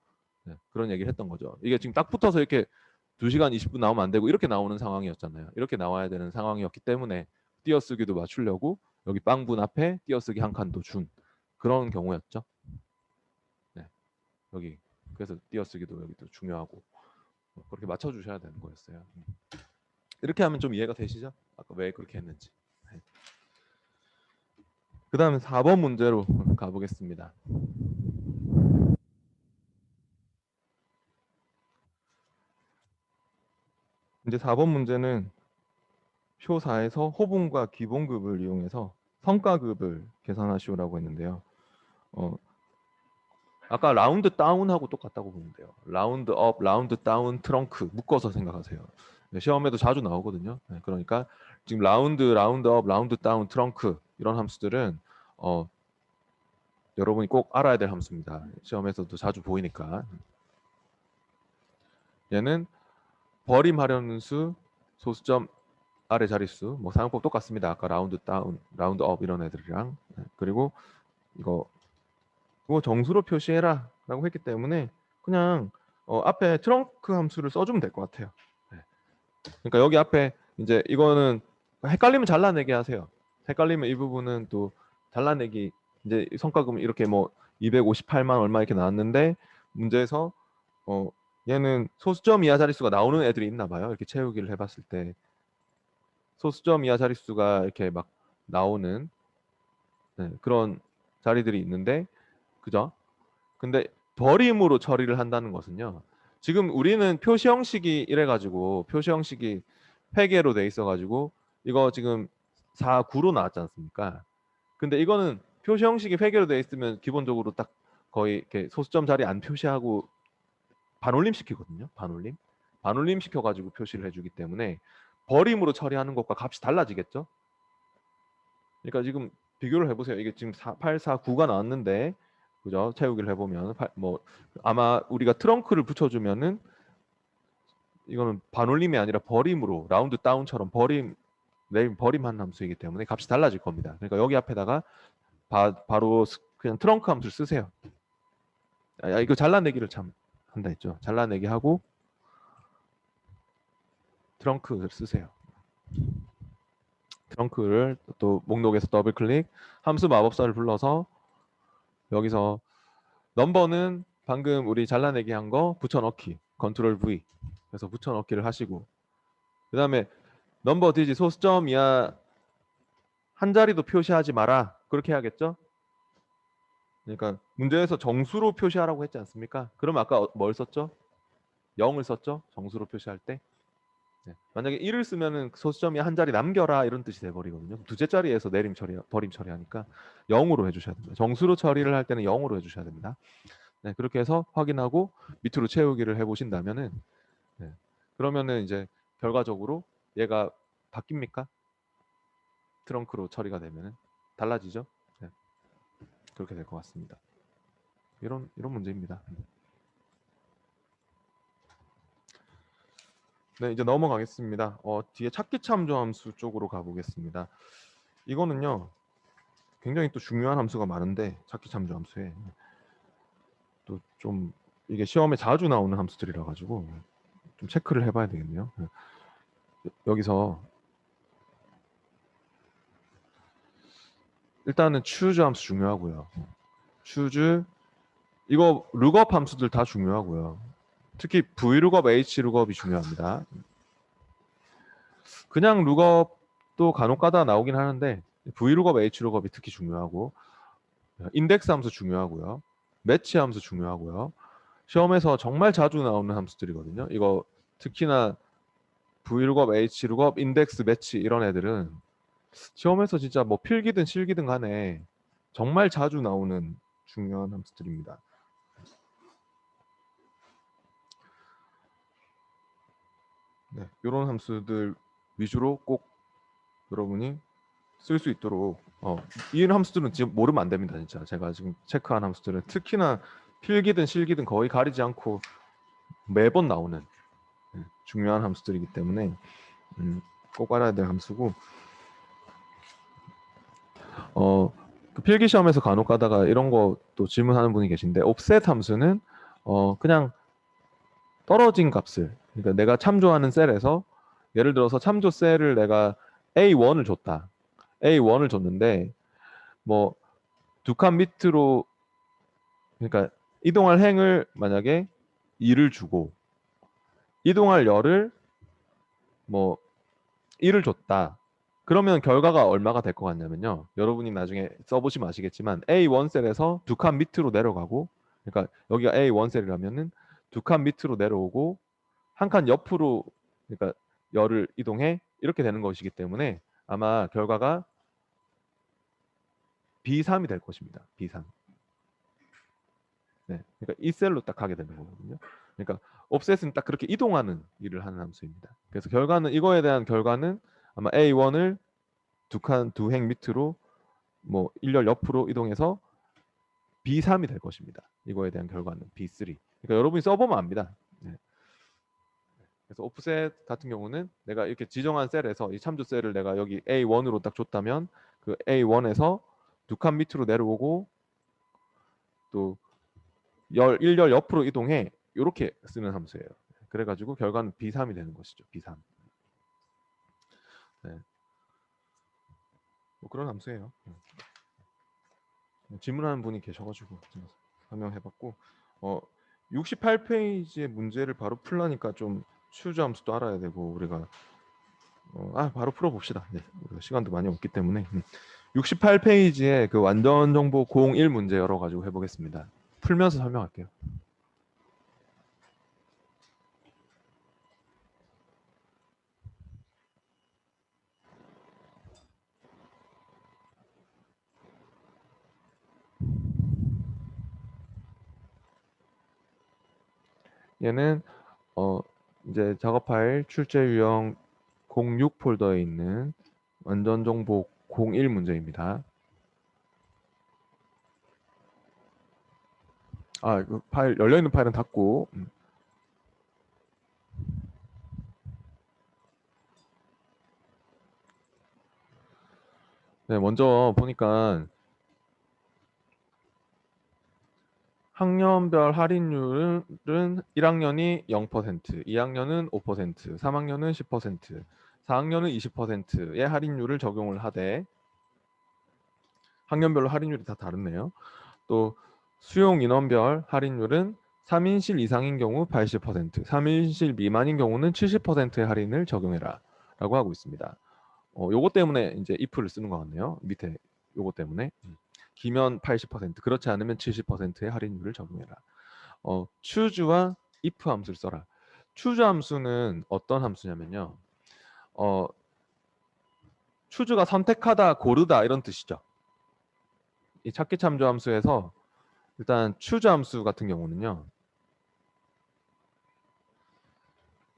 그런 얘기를 했던 거죠. 이게 지금 딱 붙어서 이렇게 2시간 20분 나오면 안 되고 이렇게 나오는 상황이었잖아요. 이렇게 나와야 되는 상황이었기 때문에 띄어쓰기도 맞추려고 여기 빵분 앞에 띄어쓰기 한 칸도 준 그런 경우였죠. 네. 여기 그래서 띄어쓰기도 여기도 중요하고 그렇게 맞춰주셔야 되는 거였어요. 이렇게 하면 좀 이해가 되시죠? 아까 왜 그렇게 했는지. 네. 그 다음에 4번 문제로 가보겠습니다. 이제 4번 문제는 표 4에서 호분과 기본급을 이용해서 성과급을 계산하시오라고 했는데요. 어, 아까 라운드 다운하고 똑같다고 보면 돼요. 라운드 업, 라운드 다운, 트렁크 묶어서 생각하세요. 시험에도 자주 나오거든요. 그러니까 지금 라운드 업, 라운드 다운, 트렁크 이런 함수들은 여러분이 꼭 알아야 될 함수입니다. 시험에서도 자주 보이니까. 얘는 버림하려는 수, 소수점 아래 자릿수, 뭐 사용법 똑같습니다. 아까 라운드 다운, 라운드 업 이런 애들이랑 그리고 이거 정수로 표시해라라고 했기 때문에 그냥 앞에 트렁크 함수를 써주면 될 것 같아요. 그러니까 여기 앞에 이제 이거는 헷갈리면 잘라내게 하세요. 헷갈리면 이 부분은 또 잘라내기 이제 성과금 이렇게 뭐 258만 얼마 이렇게 나왔는데 문제에서 얘는 소수점 이하 자릿수가 나오는 애들이 있나 봐요. 이렇게 채우기를 해봤을 때 소수점 이하 자릿수가 이렇게 막 나오는 그런 자리들이 있는데 그죠? 근데 버림으로 처리를 한다는 것은요. 지금 우리는 표시 형식이 이래가지고 표시 형식이 회계로 돼 있어가지고 이거 지금 4, 9로 나왔지 않습니까? 근데 이거는 표시 형식이 회계로 돼 있으면 기본적으로 딱 거의 이렇게 소수점 자리 안 표시하고 반올림 시키거든요. 반올림 시켜가지고 표시를 해주기 때문에 버림으로 처리하는 것과 값이 달라지겠죠. 그러니까 지금 비교를 해보세요. 이게 지금 8, 4, 9가 나왔는데 그죠? 채우기를 해보면 뭐 아마 우리가 트렁크를 붙여주면은 이거는 반올림이 아니라 버림으로 라운드 다운처럼 버림한 함수이기 때문에 값이 달라질 겁니다. 그러니까 여기 앞에다가 바로 그냥 트렁크 함수를 쓰세요. 이거 잘라내기를 참 한다 했죠. 잘라내기 하고 트렁크를 쓰세요. 트렁크를 또 목록에서 더블 클릭 함수 마법사를 불러서 여기서 넘버는 방금 우리 잘라내기 한 거 붙여넣기 컨트롤 V 그래서 붙여넣기를 하시고 그 다음에 넘버 디지 소수점 이하 한 자리도 표시하지 마라 그렇게 해야겠죠. 그러니까 문제에서 정수로 표시하라고 했지 않습니까? 그럼 아까 뭘 썼죠? 0을 썼죠? 정수로 표시할 때. 네. 만약에 1을 쓰면은 소수점이 한 자리 남겨라 이런 뜻이 돼버리거든요. 두째 자리에서 버림 처리하니까 0으로 해주셔야 됩니다. 정수로 처리를 할 때는 0으로 해주셔야 됩니다. 네, 그렇게 해서 확인하고 밑으로 채우기를 해보신다면은 네, 그러면은 이제 결과적으로 얘가 바뀝니까? 트렁크로 처리가 되면은 달라지죠. 네, 그렇게 될 것 같습니다. 이런 문제입니다. 네, 이제 넘어가겠습니다. 뒤에 찾기 참조 함수 쪽으로 가보겠습니다. 이거는요, 굉장히 또 중요한 함수가 많은데 찾기 참조 함수에 또 좀 이게 시험에 자주 나오는 함수들이라 가지고 좀 체크를 해봐야 되겠네요. 여기서 일단은 choose 함수 중요하고요. choose 이거 룩업 함수들 다 중요하고요. 특히 vlookup, hlookup이 중요합니다. 그냥 룩업도 간혹가다 나오긴 하는데 vlookup, hlookup이 특히 중요하고 인덱스 함수 중요하고요. 매치 함수 중요하고요. 시험에서 정말 자주 나오는 함수들이거든요. 이거 특히나 vlookup, hlookup, 인덱스, 매치 이런 애들은 시험에서 진짜 뭐 필기든 실기든 간에 정말 자주 나오는 중요한 함수들입니다. 네, 이런 함수들 위주로 꼭 여러분이 쓸 수 있도록 이 함수들은 지금 모르면 안 됩니다. 진짜 제가 지금 체크한 함수들은 특히나 필기든 실기든 거의 가리지 않고 매번 나오는 중요한 함수들이기 때문에 꼭 알아야 될 함수고 그 필기 시험에서 간혹 가다가 이런 거 또 질문하는 분이 계신데 옵셋 함수는 그냥 떨어진 값을 그러니까 내가 참조하는 셀에서 예를 들어서 참조 셀을 내가 A1을 줬다. A1을 줬는데 뭐 두 칸 밑으로 그러니까 이동할 행을 만약에 2를 주고 이동할 열을 뭐 1을 줬다. 그러면 결과가 얼마가 될 것 같냐면요. 여러분이 나중에 써보시면 아시겠지만 A1 셀에서 두 칸 밑으로 내려가고 그러니까 여기가 A1 셀이라면은 두 칸 밑으로 내려오고 한 칸 옆으로 그러니까 열을 이동해 이렇게 되는 것이기 때문에 아마 결과가 B3이 될 것입니다. B3. 네, 그러니까 이 셀로 딱 가게 되는 거거든요. 그러니까 옵셋은 딱 그렇게 이동하는 일을 하는 함수입니다. 그래서 결과는 이거에 대한 결과는 아마 A1을 두 행 밑으로 뭐 1열 옆으로 이동해서 B3이 될 것입니다. 이거에 대한 결과는 B3. 그러니까 여러분이 써보면 압니다. 네. 그래서 옵셋 같은 경우는 내가 이렇게 지정한 셀에서 이 참조 셀을 내가 여기 A1으로 딱 줬다면 그 A1에서 두 칸 밑으로 내려오고 또 1열 옆으로 이동해 이렇게 쓰는 함수예요. 그래가지고 결과는 B3이 되는 것이죠. B3. 네. 뭐 그런 함수예요. 질문하는 분이 계셔가지고 설명해봤고 68페이지의 문제를 바로 풀라니까 좀 추주 함수도 알아야 되고 우리가 바로 풀어봅시다. 네, 우리가 시간도 많이 없기 때문에 68페이지에 그 완전 정보 01 문제 열어가지고 해보겠습니다. 풀면서 설명할게요. 얘는 이제 작업 파일 출제 유형 06 폴더에 있는 완전 정보 01 문제입니다. 그 파일 열려 있는 파일은 닫고 네, 먼저 보니까 학년별 할인율은 1학년이 0%, 2학년은 5%, 3학년은 10%, 4학년은 20%의 할인율을 적용을 하되 학년별로 할인율이 다 다르네요. 또 수용 인원별 할인율은 3인실 이상인 경우 80%, 3인실 미만인 경우는 70%의 할인을 적용해라 라고 하고 있습니다. 요거 때문에 이제 if를 쓰는 것 같네요. 밑에 요거 때문에. 기면 80%, 그렇지 않으면 70%의 할인율을 적용해라. choose와 if 함수를 써라. choose 함수는 어떤 함수냐면요. choose가 선택하다, 고르다 이런 뜻이죠. 이 찾기 참조 함수에서 일단 choose 함수 같은 경우는요.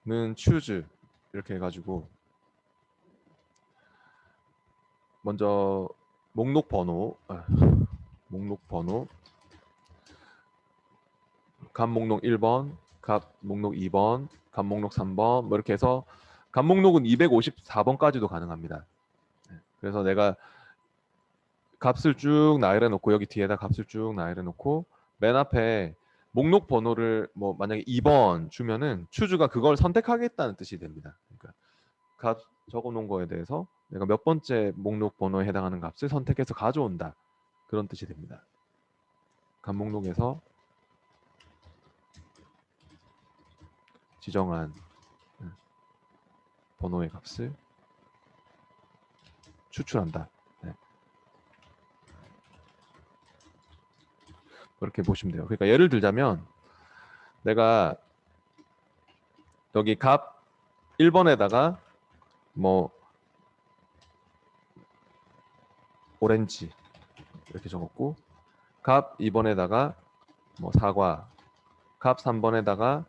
는 choose 이렇게 해가지고 먼저 목록 번호 값 목록 1번, 값 목록 2번, 값 목록 3번 뭐 이렇게 해서 값 목록은 254번까지도 가능합니다. 그래서 내가 값을 쭉 나열해 놓고 여기 뒤에다 값을 쭉 나열해 놓고 맨 앞에 목록 번호를 뭐 만약에 2번 주면은 추주가 그걸 선택하겠다는 뜻이 됩니다. 그러니까 값 적어 놓은 거에 대해서 내가 몇 번째 목록 번호에 해당하는 값을 선택해서 가져온다. 그런 뜻이 됩니다. 값 목록에서 지정한 번호의 값을 추출한다. 네. 그렇게 보시면 돼요. 그러니까 예를 들자면 내가 여기 값 1번에다가 뭐 오렌지 이렇게 적었고 값 2번에다가 뭐 사과, 값 3번에다가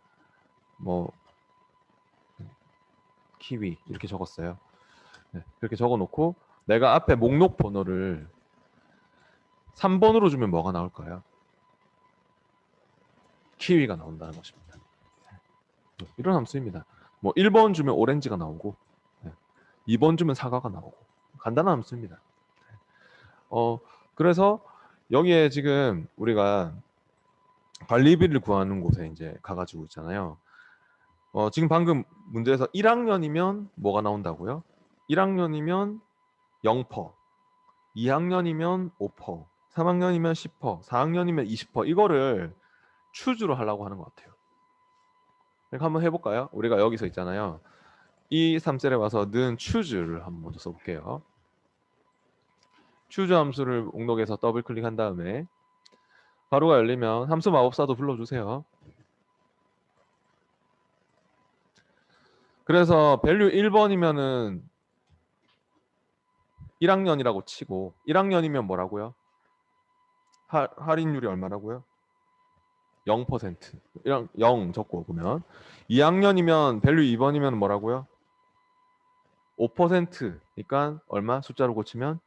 뭐 키위 이렇게 적었어요. 네, 그렇게 적어놓고 내가 앞에 목록 번호를 3번으로 주면 뭐가 나올까요? 키위가 나온다는 것입니다. 이런 함수입니다. 뭐 1번 주면 오렌지가 나오고 2번 주면 사과가 나오고 간단한 함수입니다. 그래서 여기에 지금 우리가 관리비를 구하는 곳에 이제 가가지고 있잖아요. 지금 방금 문제에서 1학년이면 뭐가 나온다고요? 1학년이면 0%, 2학년이면 5%, 3학년이면 10%, 4학년이면 20% 이거를 추주로 하려고 하는 것 같아요. 그러니까 한번 해볼까요? 우리가 여기서 있잖아요. 이 3셀에 와서 는 choose를 한번 먼저 써볼게요. choose 함수를 목록에서 더블 클릭한 다음에 가로가 열리면 함수 마법사도 불러주세요. 그래서 value 1번이면은 1학년이라고 치고 1학년이면 뭐라고요? 할인율이 얼마라고요? 0%. 0 적고 보면 2학년이면 value 2번이면 뭐라고요? 5%니까 얼마? 숫자로 고치면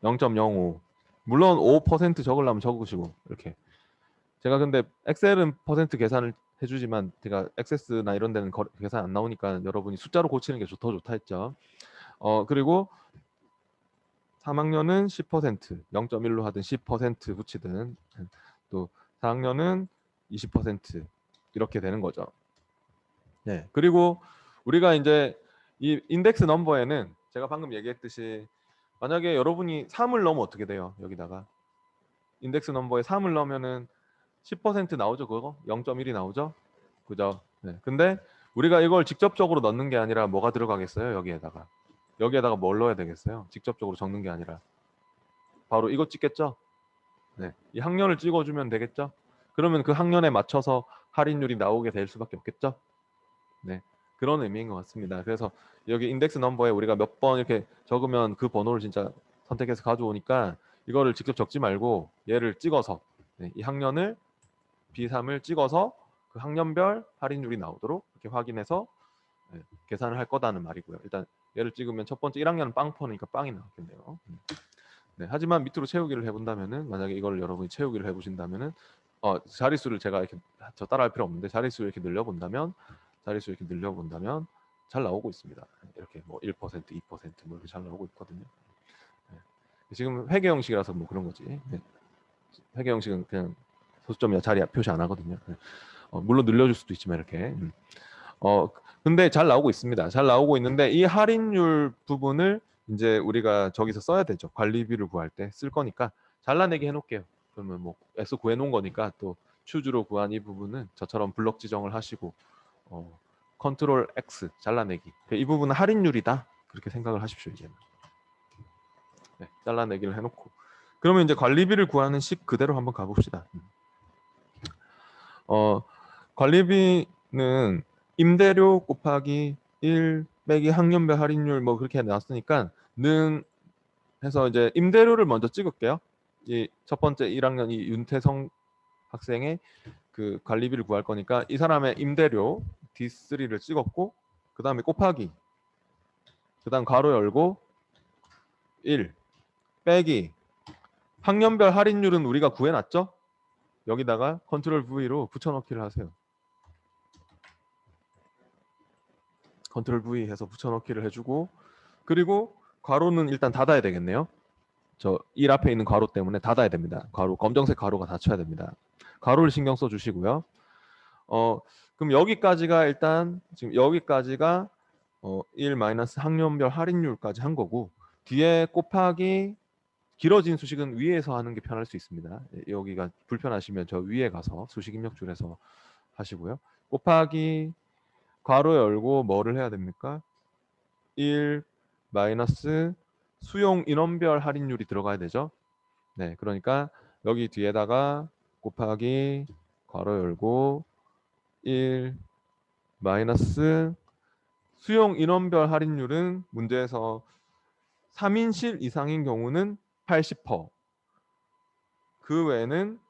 0.05. 물론 5% 적으려면 적으시고 이렇게. 제가 근데 엑셀은 퍼센트 계산을 해주지만 제가 액세스나 이런 데는 계산 안 나오니까 여러분이 숫자로 고치는 게 더 좋다 했죠. 그리고 3학년은 10%, 0.1로 하든 10% 붙이든 또 4학년은 20% 이렇게 되는 거죠. 네. 그리고 우리가 이제 이 인덱스 넘버에는 제가 방금 얘기했듯이 만약에 여러분이 3을 넣으면 어떻게 돼요? 여기다가 인덱스 넘버에 3을 넣으면은 10% 나오죠, 그거? 0.1이 나오죠? 그죠? 네. 근데 우리가 이걸 직접적으로 넣는 게 아니라 뭐가 들어가겠어요? 여기에다가 뭘 넣어야 되겠어요? 직접적으로 적는 게 아니라 바로 이거 찍겠죠? 네, 이 학년을 찍어주면 되겠죠. 그러면 그 학년에 맞춰서 할인율이 나오게 될 수밖에 없겠죠. 네, 그런 의미인 것 같습니다. 그래서 여기 인덱스 넘버에 우리가 몇 번 이렇게 적으면 그 번호를 진짜 선택해서 가져오니까 이거를 직접 적지 말고 얘를 찍어서 네, 이 학년을 B3을 찍어서 그 학년별 할인율이 나오도록 이렇게 확인해서 네, 계산을 할 거다는 말이고요. 일단 얘를 찍으면 첫 번째 1학년은 빵퍼니까 빵이 나왔겠네요. 네, 하지만 밑으로 채우기를 해본다면은 만약에 이걸 여러분이 채우기를 해보신다면은 자릿수를 제가 이렇게 저 따라할 필요 없는데 자릿수를 이렇게 늘려본다면 잘 나오고 있습니다. 이렇게 뭐 1%, 2%뭐 이렇게 잘 나오고 있거든요. 네. 지금 회계 형식이라서 뭐 그런 거지. 네. 회계 형식은 그냥 소수점이나 자리 표시 안 하거든요. 네. 물론 늘려줄 수도 있지만 이렇게. 근데 잘 나오고 있습니다. 잘 나오고 있는데 이 할인율 부분을 이제 우리가 저기서 써야 되죠. 관리비를 구할 때 쓸 거니까 잘라내기 해놓을게요. 그러면 뭐 S 구해놓은 거니까 또 추주로 구한 이 부분은 저처럼 블럭 지정을 하시고 컨트롤 X 잘라내기. 이 부분은 할인율이다. 그렇게 생각을 하십시오. 이제는. 네, 잘라내기를 해놓고 그러면 이제 관리비를 구하는 식 그대로 한번 가봅시다. 관리비는 임대료 곱하기 1 빼기 학년별 할인율 뭐 그렇게 나왔으니까 는 해서 이제 임대료를 먼저 찍을게요. 이 첫 번째 1학년 이 윤태성 학생의 그 관리비를 구할 거니까 이 사람의 임대료 D3를 찍었고 그 다음에 곱하기 그 다음 괄호 열고 1 빼기 학년별 할인율은 우리가 구해놨죠? 여기다가 컨트롤 V로 붙여넣기를 하세요. 컨트롤 V 해서 붙여넣기를 해주고 그리고 괄호는 일단 닫아야 되겠네요. 저 1 앞에 있는 괄호 때문에 닫아야 됩니다. 괄호 검정색 괄호가 닫혀야 됩니다. 괄호를 신경 써 주시고요. 그럼 여기까지가 일단 지금 여기까지가 1 마이너스 학년별 할인율까지 한 거고 뒤에 곱하기 길어진 수식은 위에서 하는 게 편할 수 있습니다. 여기가 불편하시면 저 위에 가서 수식 입력줄에서 하시고요. 곱하기 괄호 열고 뭐를 해야 됩니까? 1 마이너스 수용 인원별 할인율이 들어가야 되죠. 네, 그러니까 여기 뒤에다가 곱하기 괄호 열고 1 마이너스 수용 인원별 할인율은 문제에서 3인실 이상인 경우는 80%, 그 외에는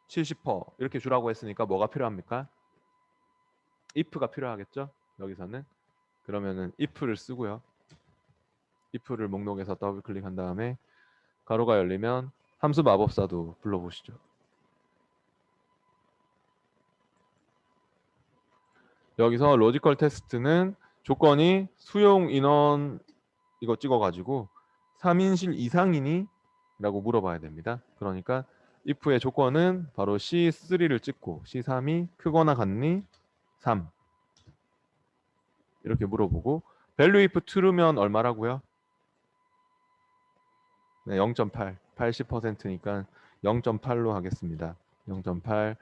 70% 이렇게 주라고 했으니까 뭐가 필요합니까? if가 필요하겠죠? 여기서는 그러면은 if를 쓰고요. if를 목록에서 더블 클릭한 다음에 가로가 열리면 함수 마법사도 불러보시죠. 여기서 로지컬 테스트는 조건이 수용 인원 이거 찍어가지고 3인실 이상이니? 라고 물어봐야 됩니다. 그러니까 if의 조건은 바로 C3를 찍고 C3이 크거나 같니? 3 이렇게 물어보고 value if true면 얼마라고요? 네, 0.8 80%니까 0.8로 하겠습니다. 0.8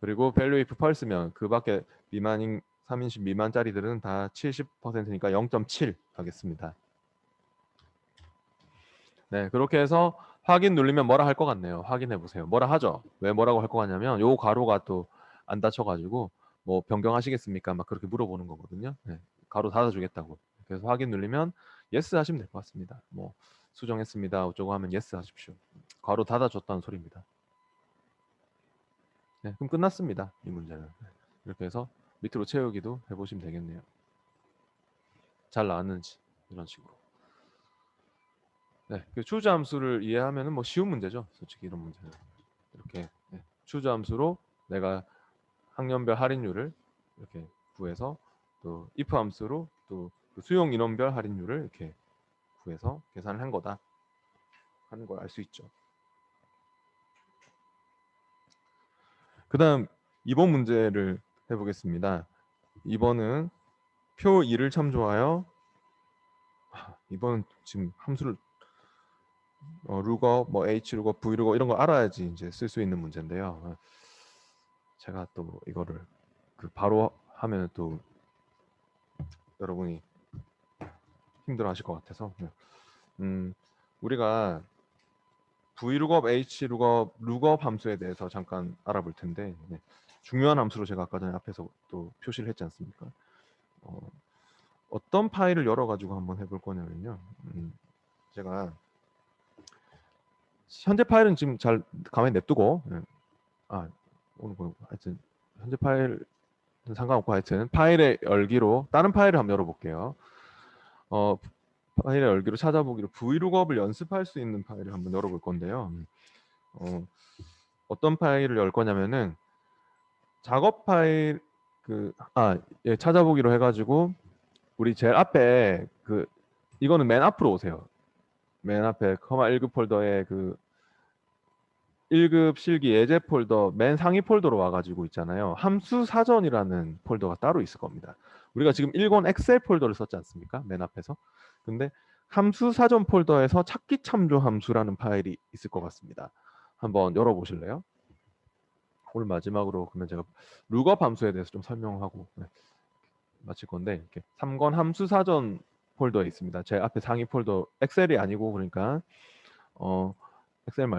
그리고 value if false면 그 밖에 미만인 3인실 미만짜리들은 다 70%니까 0.7 하겠습니다. 네, 그렇게 해서 확인 누르면 뭐라 할 것 같네요. 확인해 보세요. 뭐라 하죠? 왜 뭐라고 할 것 같냐면 요 가로가 또 안 닫혀가지고 뭐 변경하시겠습니까? 막 그렇게 물어보는 거거든요. 네, 가로 닫아주겠다고. 그래서 확인 누르면 yes 하시면 될 것 같습니다. 뭐 수정했습니다. 어쩌고 하면 yes 하십시오. 가로 닫아줬다는 소리입니다. 네, 그럼 끝났습니다. 이 문제는. 이렇게 해서 밑으로 채우기도 해보시면 되겠네요. 잘 나왔는지 이런 식으로. 네, 그 추주 함수를 이해하면은 뭐 쉬운 문제죠. 솔직히 이런 문제는 이렇게 네, 추주 함수로 내가 학년별 할인율을 이렇게 구해서 또 if 함수로 또 그 수용 인원별 할인율을 이렇게 구해서 계산을 한 거다 하는 걸 알 수 있죠. 그다음 2번 문제를 해보겠습니다. 2번은 표 2를 참조하여 2번은 지금 함수를 루거, 뭐 h 루거, v 루거 이런 거 알아야지 이제 쓸 수 있는 문제인데요. 제가 또 이거를 그 바로 하면 또 여러분이 힘들어하실 것 같아서 우리가 vlookup, hlookup, lookup 함수에 대해서 잠깐 알아볼 텐데 중요한 함수로 제가 아까 전에 앞에서 또 표시를 했지 않습니까? 어떤 파일을 열어가지고 한번 해볼 거냐면요. 제가 현재 파일은 지금 잘 가만히 냅두고 오늘 뭐 하여튼 현재 파일 상관없고 하여튼 파일의 열기로 다른 파일을 한번 열어볼게요. 파일의 열기로 찾아보기로 vlookup을 연습할 수 있는 파일을 한번 열어볼 건데요. 어떤 파일을 열 거냐면은 작업 파일 찾아보기로 해가지고 우리 제일 앞에 이거는 맨 앞으로 오세요. 맨 앞에 커마 1급 폴더에 1급 실기 예제 폴더 맨 상위 폴더로 와가지고 있잖아요. 함수 사전이라는 폴더가 따로 있을 겁니다. 우리가 지금 1권 엑셀 폴더를 썼지 않습니까? 맨 앞에서. 근데 함수 사전 폴더에서 찾기 참조 함수라는 파일이 있을 것 같습니다. 한번 열어보실래요? 오늘 마지막으로 그러면 제가 룩업 함수에 대해서 좀 설명하고 마칠 건데 이렇게 3권 함수 사전 폴더에 있습니다. 제 앞에 상위 폴더 엑셀이 아니고 그러니까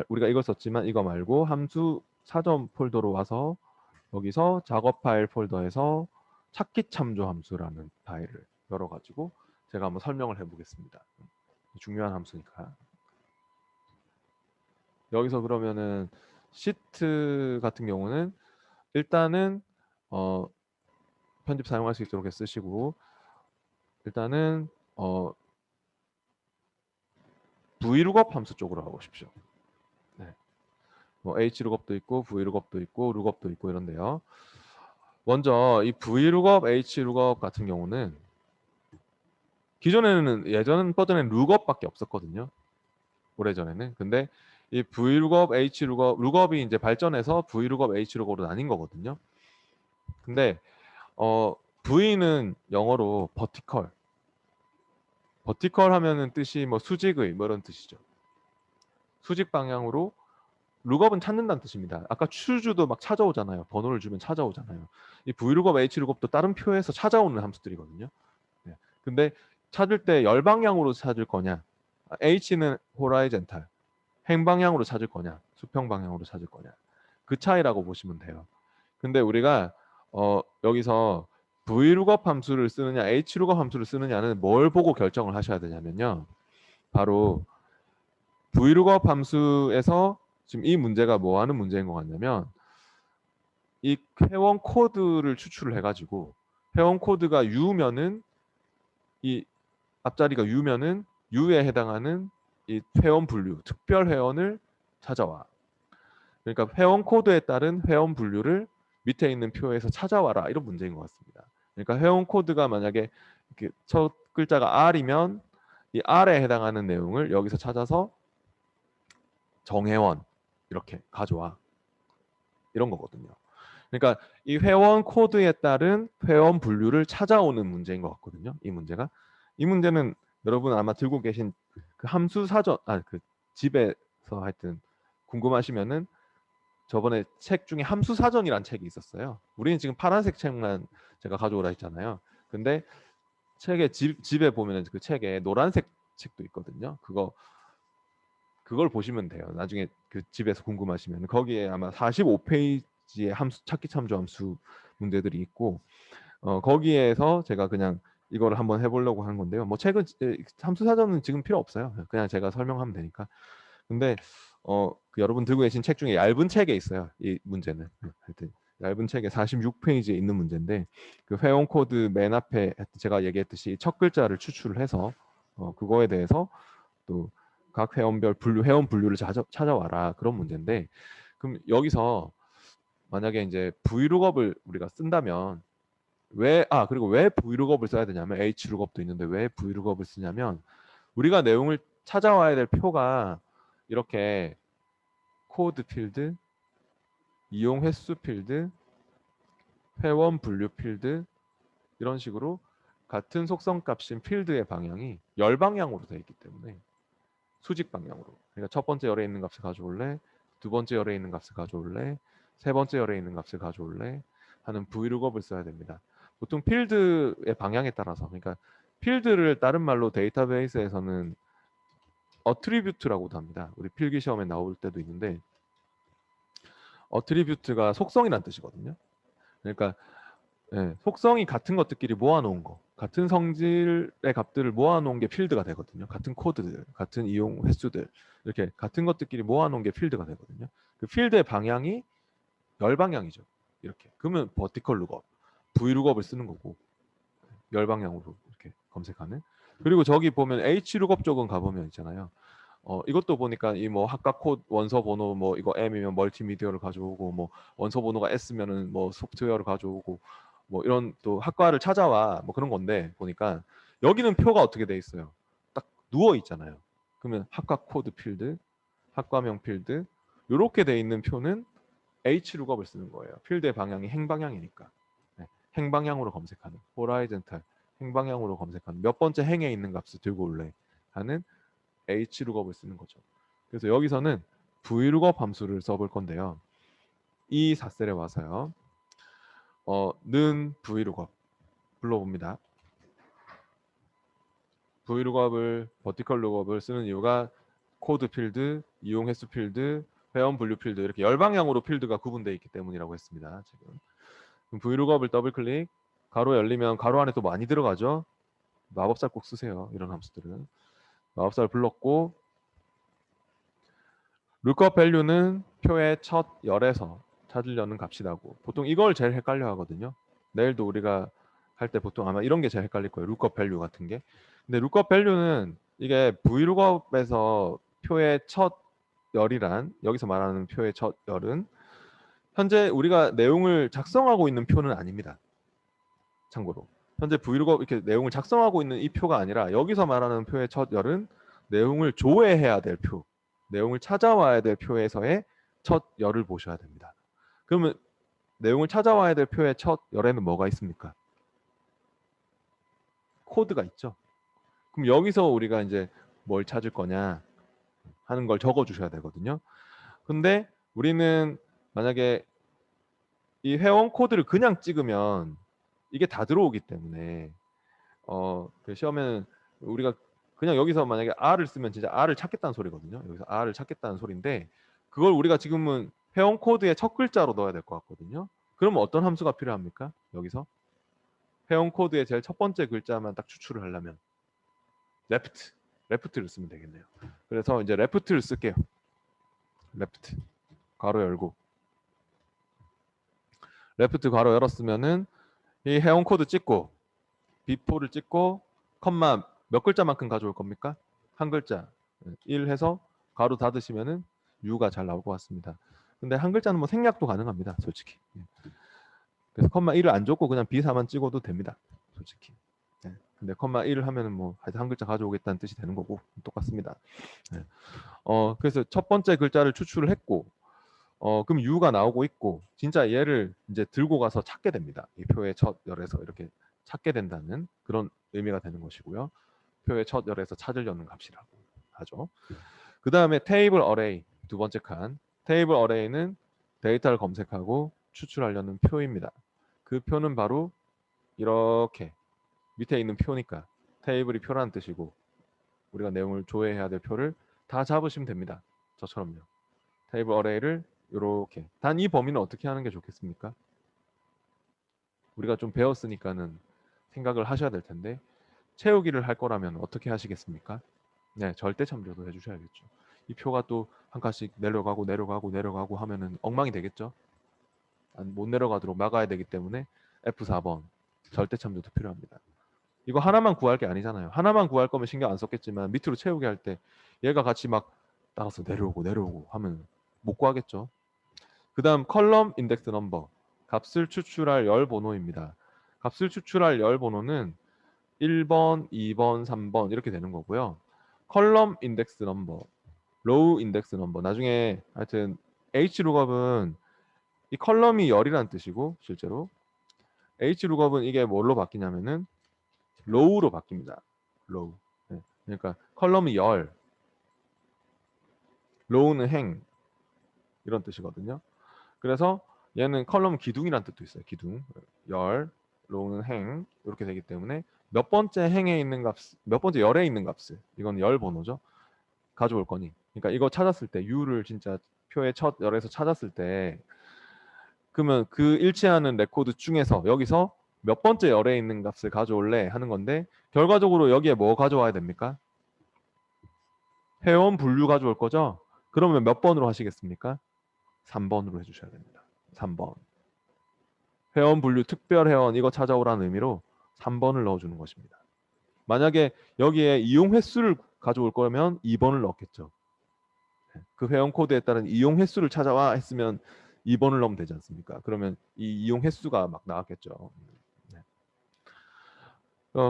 우리가 이걸 썼지만 이거 말고 함수 사전 폴더로 와서 여기서 작업 파일 폴더에서 찾기 참조 함수라는 파일을 열어가지고 제가 한번 설명을 해보겠습니다. 중요한 함수니까. 여기서 그러면은 시트 같은 경우는 일단은 편집 사용할 수 있도록 쓰시고 일단은 vlookup 함수 쪽으로 가보십시오. 뭐 hlookup 있고 vlookup도 있고 lookup도 있고 이런데요. 먼저 이 vlookup, hlookup 같은 경우는 기존에는 예전 버전에는 lookup밖에 없었거든요. 오래전에는. 근데 이 vlookup, hlookup, lookup이 이제 발전해서 vlookup, hlookup으로 나뉜 거거든요. 근데 v는 영어로 vertical 하면은 뜻이 뭐 수직의 뭐 이런 뜻이죠. 수직 방향으로 룩업은 찾는다는 뜻입니다. 아까 추주도 막 찾아오잖아요. 번호를 주면 찾아오잖아요. 이 vlookup, hlookup도 다른 표에서 찾아오는 함수들이거든요. 근데 찾을 때 열방향으로 찾을 거냐, h는 horizontal 행방향으로 찾을 거냐, 수평 방향으로 찾을 거냐, 그 차이라고 보시면 돼요. 근데 우리가 여기서 vlookup 함수를 쓰느냐, hlookup 함수를 쓰느냐는 뭘 보고 결정을 하셔야 되냐면요. 바로 vlookup 함수에서 지금 이 문제가 뭐 하는 문제인 것 같냐면 이 회원 코드를 추출을 해가지고 회원 코드가 U면은 이 앞자리가 U면은 U에 해당하는 이 회원 분류, 특별 회원을 찾아와. 그러니까 회원 코드에 따른 회원 분류를 밑에 있는 표에서 찾아와라 이런 문제인 것 같습니다. 그러니까 회원 코드가 만약에 이렇게 첫 글자가 R이면 이 R에 해당하는 내용을 여기서 찾아서 정회원 이렇게 가져와 이런 거거든요. 그러니까 이 회원 코드에 따른 회원 분류를 찾아오는 문제인 것 같거든요. 이 문제는 여러분 아마 들고 계신 그 함수 사전 그 집에서 하여튼 궁금하시면은 저번에 책 중에 함수 사전이란 책이 있었어요. 우리는 지금 파란색 책만 제가 가져오라 했잖아요. 근데 책에 집에 보면은 그 책에 노란색 책도 있거든요. 그걸 보시면 돼요. 나중에 그 집에서 궁금하시면 거기에 아마 45페이지의 함수 찾기 참조 함수 문제들이 있고 거기에서 제가 그냥 이걸 한번 해보려고 한 건데요. 뭐 책은 함수 사전은 지금 필요 없어요. 그냥 제가 설명하면 되니까. 근데 그 여러분 들고 계신 책 중에 얇은 책에 있어요. 이 문제는 하여튼 얇은 책에 46페이지에 있는 문제인데 그 회원 코드 맨 앞에 제가 얘기했듯이 첫 글자를 추출을 해서 그거에 대해서 또 각 회원별 회원 분류를 찾아와라 그런 문제인데 그럼 여기서 만약에 이제 vlookup을 우리가 쓴다면 그리고 왜 vlookup을 써야 되냐면 hlookup도 있는데 왜 vlookup을 쓰냐면 우리가 내용을 찾아와야 될 표가 이렇게 코드 필드, 이용 횟수 필드, 회원 분류 필드 이런 식으로 같은 속성 값인 필드의 방향이 열방향으로 되어 있기 때문에 수직 방향으로. 그러니까 첫 번째 열에 있는 값을 가져올래, 두 번째 열에 있는 값을 가져올래, 세 번째 열에 있는 값을 가져올래 하는 vlookup을 써야 됩니다. 보통 필드의 방향에 따라서 그러니까 필드를 다른 말로 데이터베이스에서는 어트리뷰트라고도 합니다. 우리 필기 시험에 나올 때도 있는데 어트리뷰트가 속성이란 뜻이거든요. 그러니까 속성이 같은 것들끼리 모아놓은 거, 같은 성질의 값들을 모아놓은 게 필드가 되거든요. 같은 코드들, 같은 이용 횟수들 이렇게 같은 것들끼리 모아놓은 게 필드가 되거든요. 그 필드의 방향이 열 방향이죠. 이렇게 그러면 버티컬 룩업, V 룩업을 쓰는 거고 열 방향으로 이렇게 검색하는. 그리고 저기 보면 H 룩업 쪽은 가보면 있잖아요. 이것도 보니까 이 뭐 학과 코드 원서 번호 뭐 이거 M이면 멀티미디어를 가져오고 뭐 원서 번호가 S면은 뭐 소프트웨어를 가져오고 뭐 이런 또 학과를 찾아와 뭐 그런 건데 보니까 여기는 표가 어떻게 돼 있어요? 딱 누워 있잖아요. 그러면 학과 코드 필드, 학과명 필드 이렇게 돼 있는 표는 H 룩업을 쓰는 거예요. 필드의 방향이 행방향이니까. 네, 행방향으로 검색하는 호라이즌탈 행방향으로 검색하는 몇 번째 행에 있는 값을 들고 올래 하는 H 룩업을 쓰는 거죠. 그래서 여기서는 V 룩업 함수를 써볼 건데요. 이 4셀에 와서요. 는 V 룩업 불러봅니다. V 룩업을 버티컬 룩업을 쓰는 이유가 코드 필드, 이용 횟수 필드, 회원 분류 필드 이렇게 열 방향으로 필드가 구분되어 있기 때문이라고 했습니다. 지금 V 룩업을 더블 클릭 가로 열리면 가로 안에 또 많이 들어가죠. 마법살 꼭 쓰세요. 이런 함수들은 마법살 불렀고 룩업 밸류는 표의 첫 열에서 찾으려는 값이라고. 보통 이걸 제일 헷갈려 하거든요. 내일도 우리가 할 때 보통 아마 이런 게 제일 헷갈릴 거예요. 룩업 밸류 같은 게. 근데 룩업 밸류는 이게 vlookup에서 표의 첫 열이란 여기서 말하는 표의 첫 열은 현재 우리가 내용을 작성하고 있는 표는 아닙니다. 참고로 현재 vlookup 이렇게 내용을 작성하고 있는 이 표가 아니라 여기서 말하는 표의 첫 열은 내용을 조회해야 될 표, 내용을 찾아와야 될 표에서의 첫 열을 보셔야 됩니다. 그러면 내용을 찾아와야 될 표의 첫 열에는 뭐가 있습니까? 코드가 있죠. 그럼 여기서 우리가 이제 뭘 찾을 거냐 하는 걸 적어 주셔야 되거든요. 근데 우리는 만약에 이 회원 코드를 그냥 찍으면 이게 다 들어오기 때문에 그 시험에는 우리가 그냥 여기서 만약에 R을 쓰면 진짜 R을 찾겠다는 소리거든요. 여기서 R을 찾겠다는 소리인데 그걸 우리가 지금은 회원 코드의 첫 글자로 넣어야 될 것 같거든요. 그러면 어떤 함수가 필요합니까? 여기서 회원 코드의 제일 첫 번째 글자만 딱 추출을 하려면 left를 쓰면 되겠네요. 그래서 이제 left를 쓸게요. left 괄호 열고 left 괄호 열었으면은 이 회원 코드 찍고 before를 찍고 컴마 몇 글자만큼 가져올 겁니까? 한 글자 1 해서 가로 닫으시면은 U가 잘 나올 것 같습니다. 근데 한 글자는 뭐 생략도 가능합니다. 솔직히. 그래서 컴마 1을 안 줬고 그냥 B4만 찍어도 됩니다. 솔직히. 근데 컴마 1을 하면은 뭐 하여튼 한 글자 가져오겠다는 뜻이 되는 거고 똑같습니다. 그래서 첫 번째 글자를 추출을 했고 그럼 U가 나오고 있고 진짜 얘를 이제 들고 가서 찾게 됩니다. 이 표의 첫 열에서 이렇게 찾게 된다는 그런 의미가 되는 것이고요. 표의 첫 열에서 찾으려는 값이라고 하죠. 그 다음에 테이블 어레이 두 번째 칸. 테이블 어레이는 데이터를 검색하고 추출하려는 표입니다. 그 표는 바로 이렇게 밑에 있는 표니까 테이블이 표라는 뜻이고 우리가 내용을 조회해야 될 표를 다 잡으시면 됩니다. 저처럼요. 테이블 어레이를 이렇게 단 이 범위는 어떻게 하는 게 좋겠습니까? 우리가 좀 배웠으니까는 생각을 하셔야 될 텐데 채우기를 할 거라면 어떻게 하시겠습니까? 네, 절대 참조도 해주셔야겠죠. 이 표가 또 한 칸씩 내려가고 내려가고 내려가고 하면은 엉망이 되겠죠. 못 내려가도록 막아야 되기 때문에 F4번 절대 참조도 필요합니다. 이거 하나만 구할 게 아니잖아요. 하나만 구할 거면 신경 안 썼겠지만 밑으로 채우기 할 때 얘가 같이 막 따라서 내려오고 내려오고 하면 못 구하겠죠. 그 다음 컬럼 인덱스 넘버 값을 추출할 열 번호입니다. 값을 추출할 열 번호는 1번, 2번, 3번 이렇게 되는 거고요. 컬럼 인덱스 넘버, 로우 인덱스 넘버 나중에 하여튼 hrlookup은 이 컬럼이 열이라는 뜻이고 실제로 hrlookup은 이게 뭘로 바뀌냐면은 로우로 바뀝니다. 로우. 네. 그러니까 컬럼이 열, 로우는 행 이런 뜻이거든요. 그래서 얘는 컬럼 기둥이라는 뜻도 있어요. 기둥. 열, 로우는 행 이렇게 되기 때문에 몇 번째 행에 있는 값, 몇 번째 열에 있는 값을 이건 열 번호죠. 가져올 거니. 그러니까 이거 찾았을 때 U를 진짜 표의 첫 열에서 찾았을 때 그러면 그 일치하는 레코드 중에서 여기서 몇 번째 열에 있는 값을 가져올래 하는 건데 결과적으로 여기에 뭐 가져와야 됩니까? 회원 분류 가져올 거죠? 그러면 몇 번으로 하시겠습니까? 3번으로 해주셔야 됩니다. 3번. 회원 분류 특별 회원 이거 찾아오라는 의미로 3번을 넣어주는 것입니다. 만약에 여기에 이용 횟수를 가져올 거면 2번을 넣었겠죠. 그 회원 코드에 따른 이용 횟수를 찾아와 했으면 2번을 넣으면 되지 않습니까? 그러면 이 이용 횟수가 막 나왔겠죠. 네.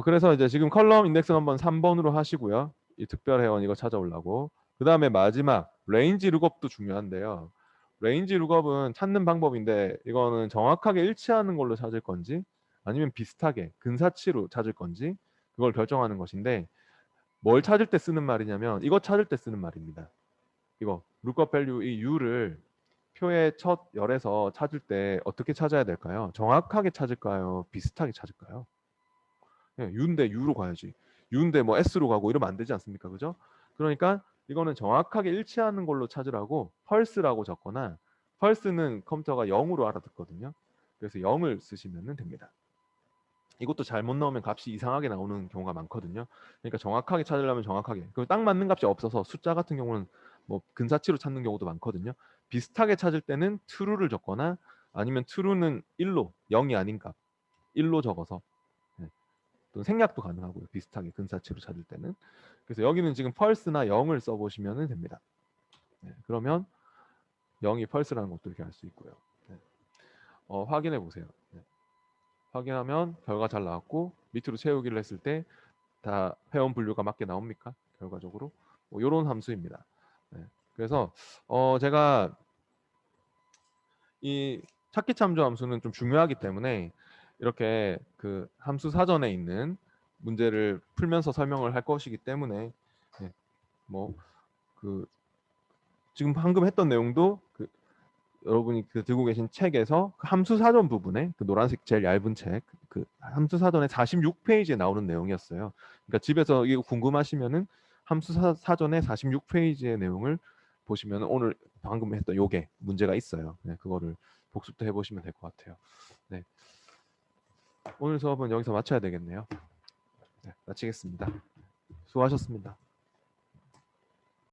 그래서 이제 지금 컬럼 인덱스 한번 3번으로 하시고요. 이 특별 회원 이거 찾아오려고. 그 다음에 마지막 레인지 룩업도 중요한데요. 레인지 룩업은 찾는 방법인데 이거는 정확하게 일치하는 걸로 찾을 건지 아니면 비슷하게 근사치로 찾을 건지 그걸 결정하는 것인데 뭘 찾을 때 쓰는 말이냐면 이거 찾을 때 쓰는 말입니다. 이거 룩업 밸류 이 U를 표의 첫 열에서 찾을 때 어떻게 찾아야 될까요? 정확하게 찾을까요? 비슷하게 찾을까요? U인데 U로 가야지. U인데 뭐 S로 가고 이러면 안 되지 않습니까? 그죠? 그러니까 이거는 정확하게 일치하는 걸로 찾으라고 펄스라고 적거나 펄스는 컴퓨터가 0으로 알아듣거든요. 그래서 0을 쓰시면 됩니다. 이것도 잘못 넣으면 값이 이상하게 나오는 경우가 많거든요. 그러니까 정확하게 찾으려면 정확하게. 그럼 딱 맞는 값이 없어서 숫자 같은 경우는 뭐 근사치로 찾는 경우도 많거든요. 비슷하게 찾을 때는 true를 적거나 아니면 true는 1로 0이 아닌 값 1로 적어서 또 생략도 가능하고요. 비슷하게 근사치로 찾을 때는. 그래서 여기는 지금 펄스나 0을 써보시면 됩니다. 그러면 0이 펄스라는 것도 이렇게 알 수 있고요. 확인해 보세요. 확인하면 결과 잘 나왔고 밑으로 채우기를 했을 때 다 회원 분류가 맞게 나옵니까? 결과적으로 뭐 이런 함수입니다. 그래서 제가 이 찾기 참조 함수는 좀 중요하기 때문에 이렇게 그 함수 사전에 있는 문제를 풀면서 설명을 할 것이기 때문에 뭐그 지금 방금 했던 내용도 그 여러분이 그 들고 계신 책에서 그 함수 사전 부분에 그 노란색 제일 얇은 책 그 함수 사전에 46페이지에 나오는 내용이었어요. 그러니까 집에서 이거 궁금하시면은 함수 사전에 46페이지의 내용을 보시면 오늘 방금 했던 요게 문제가 있어요. 그거를 복습도 해보시면 될 것 같아요. 네. 오늘 수업은 여기서 마쳐야 되겠네요. 네, 마치겠습니다. 수고하셨습니다.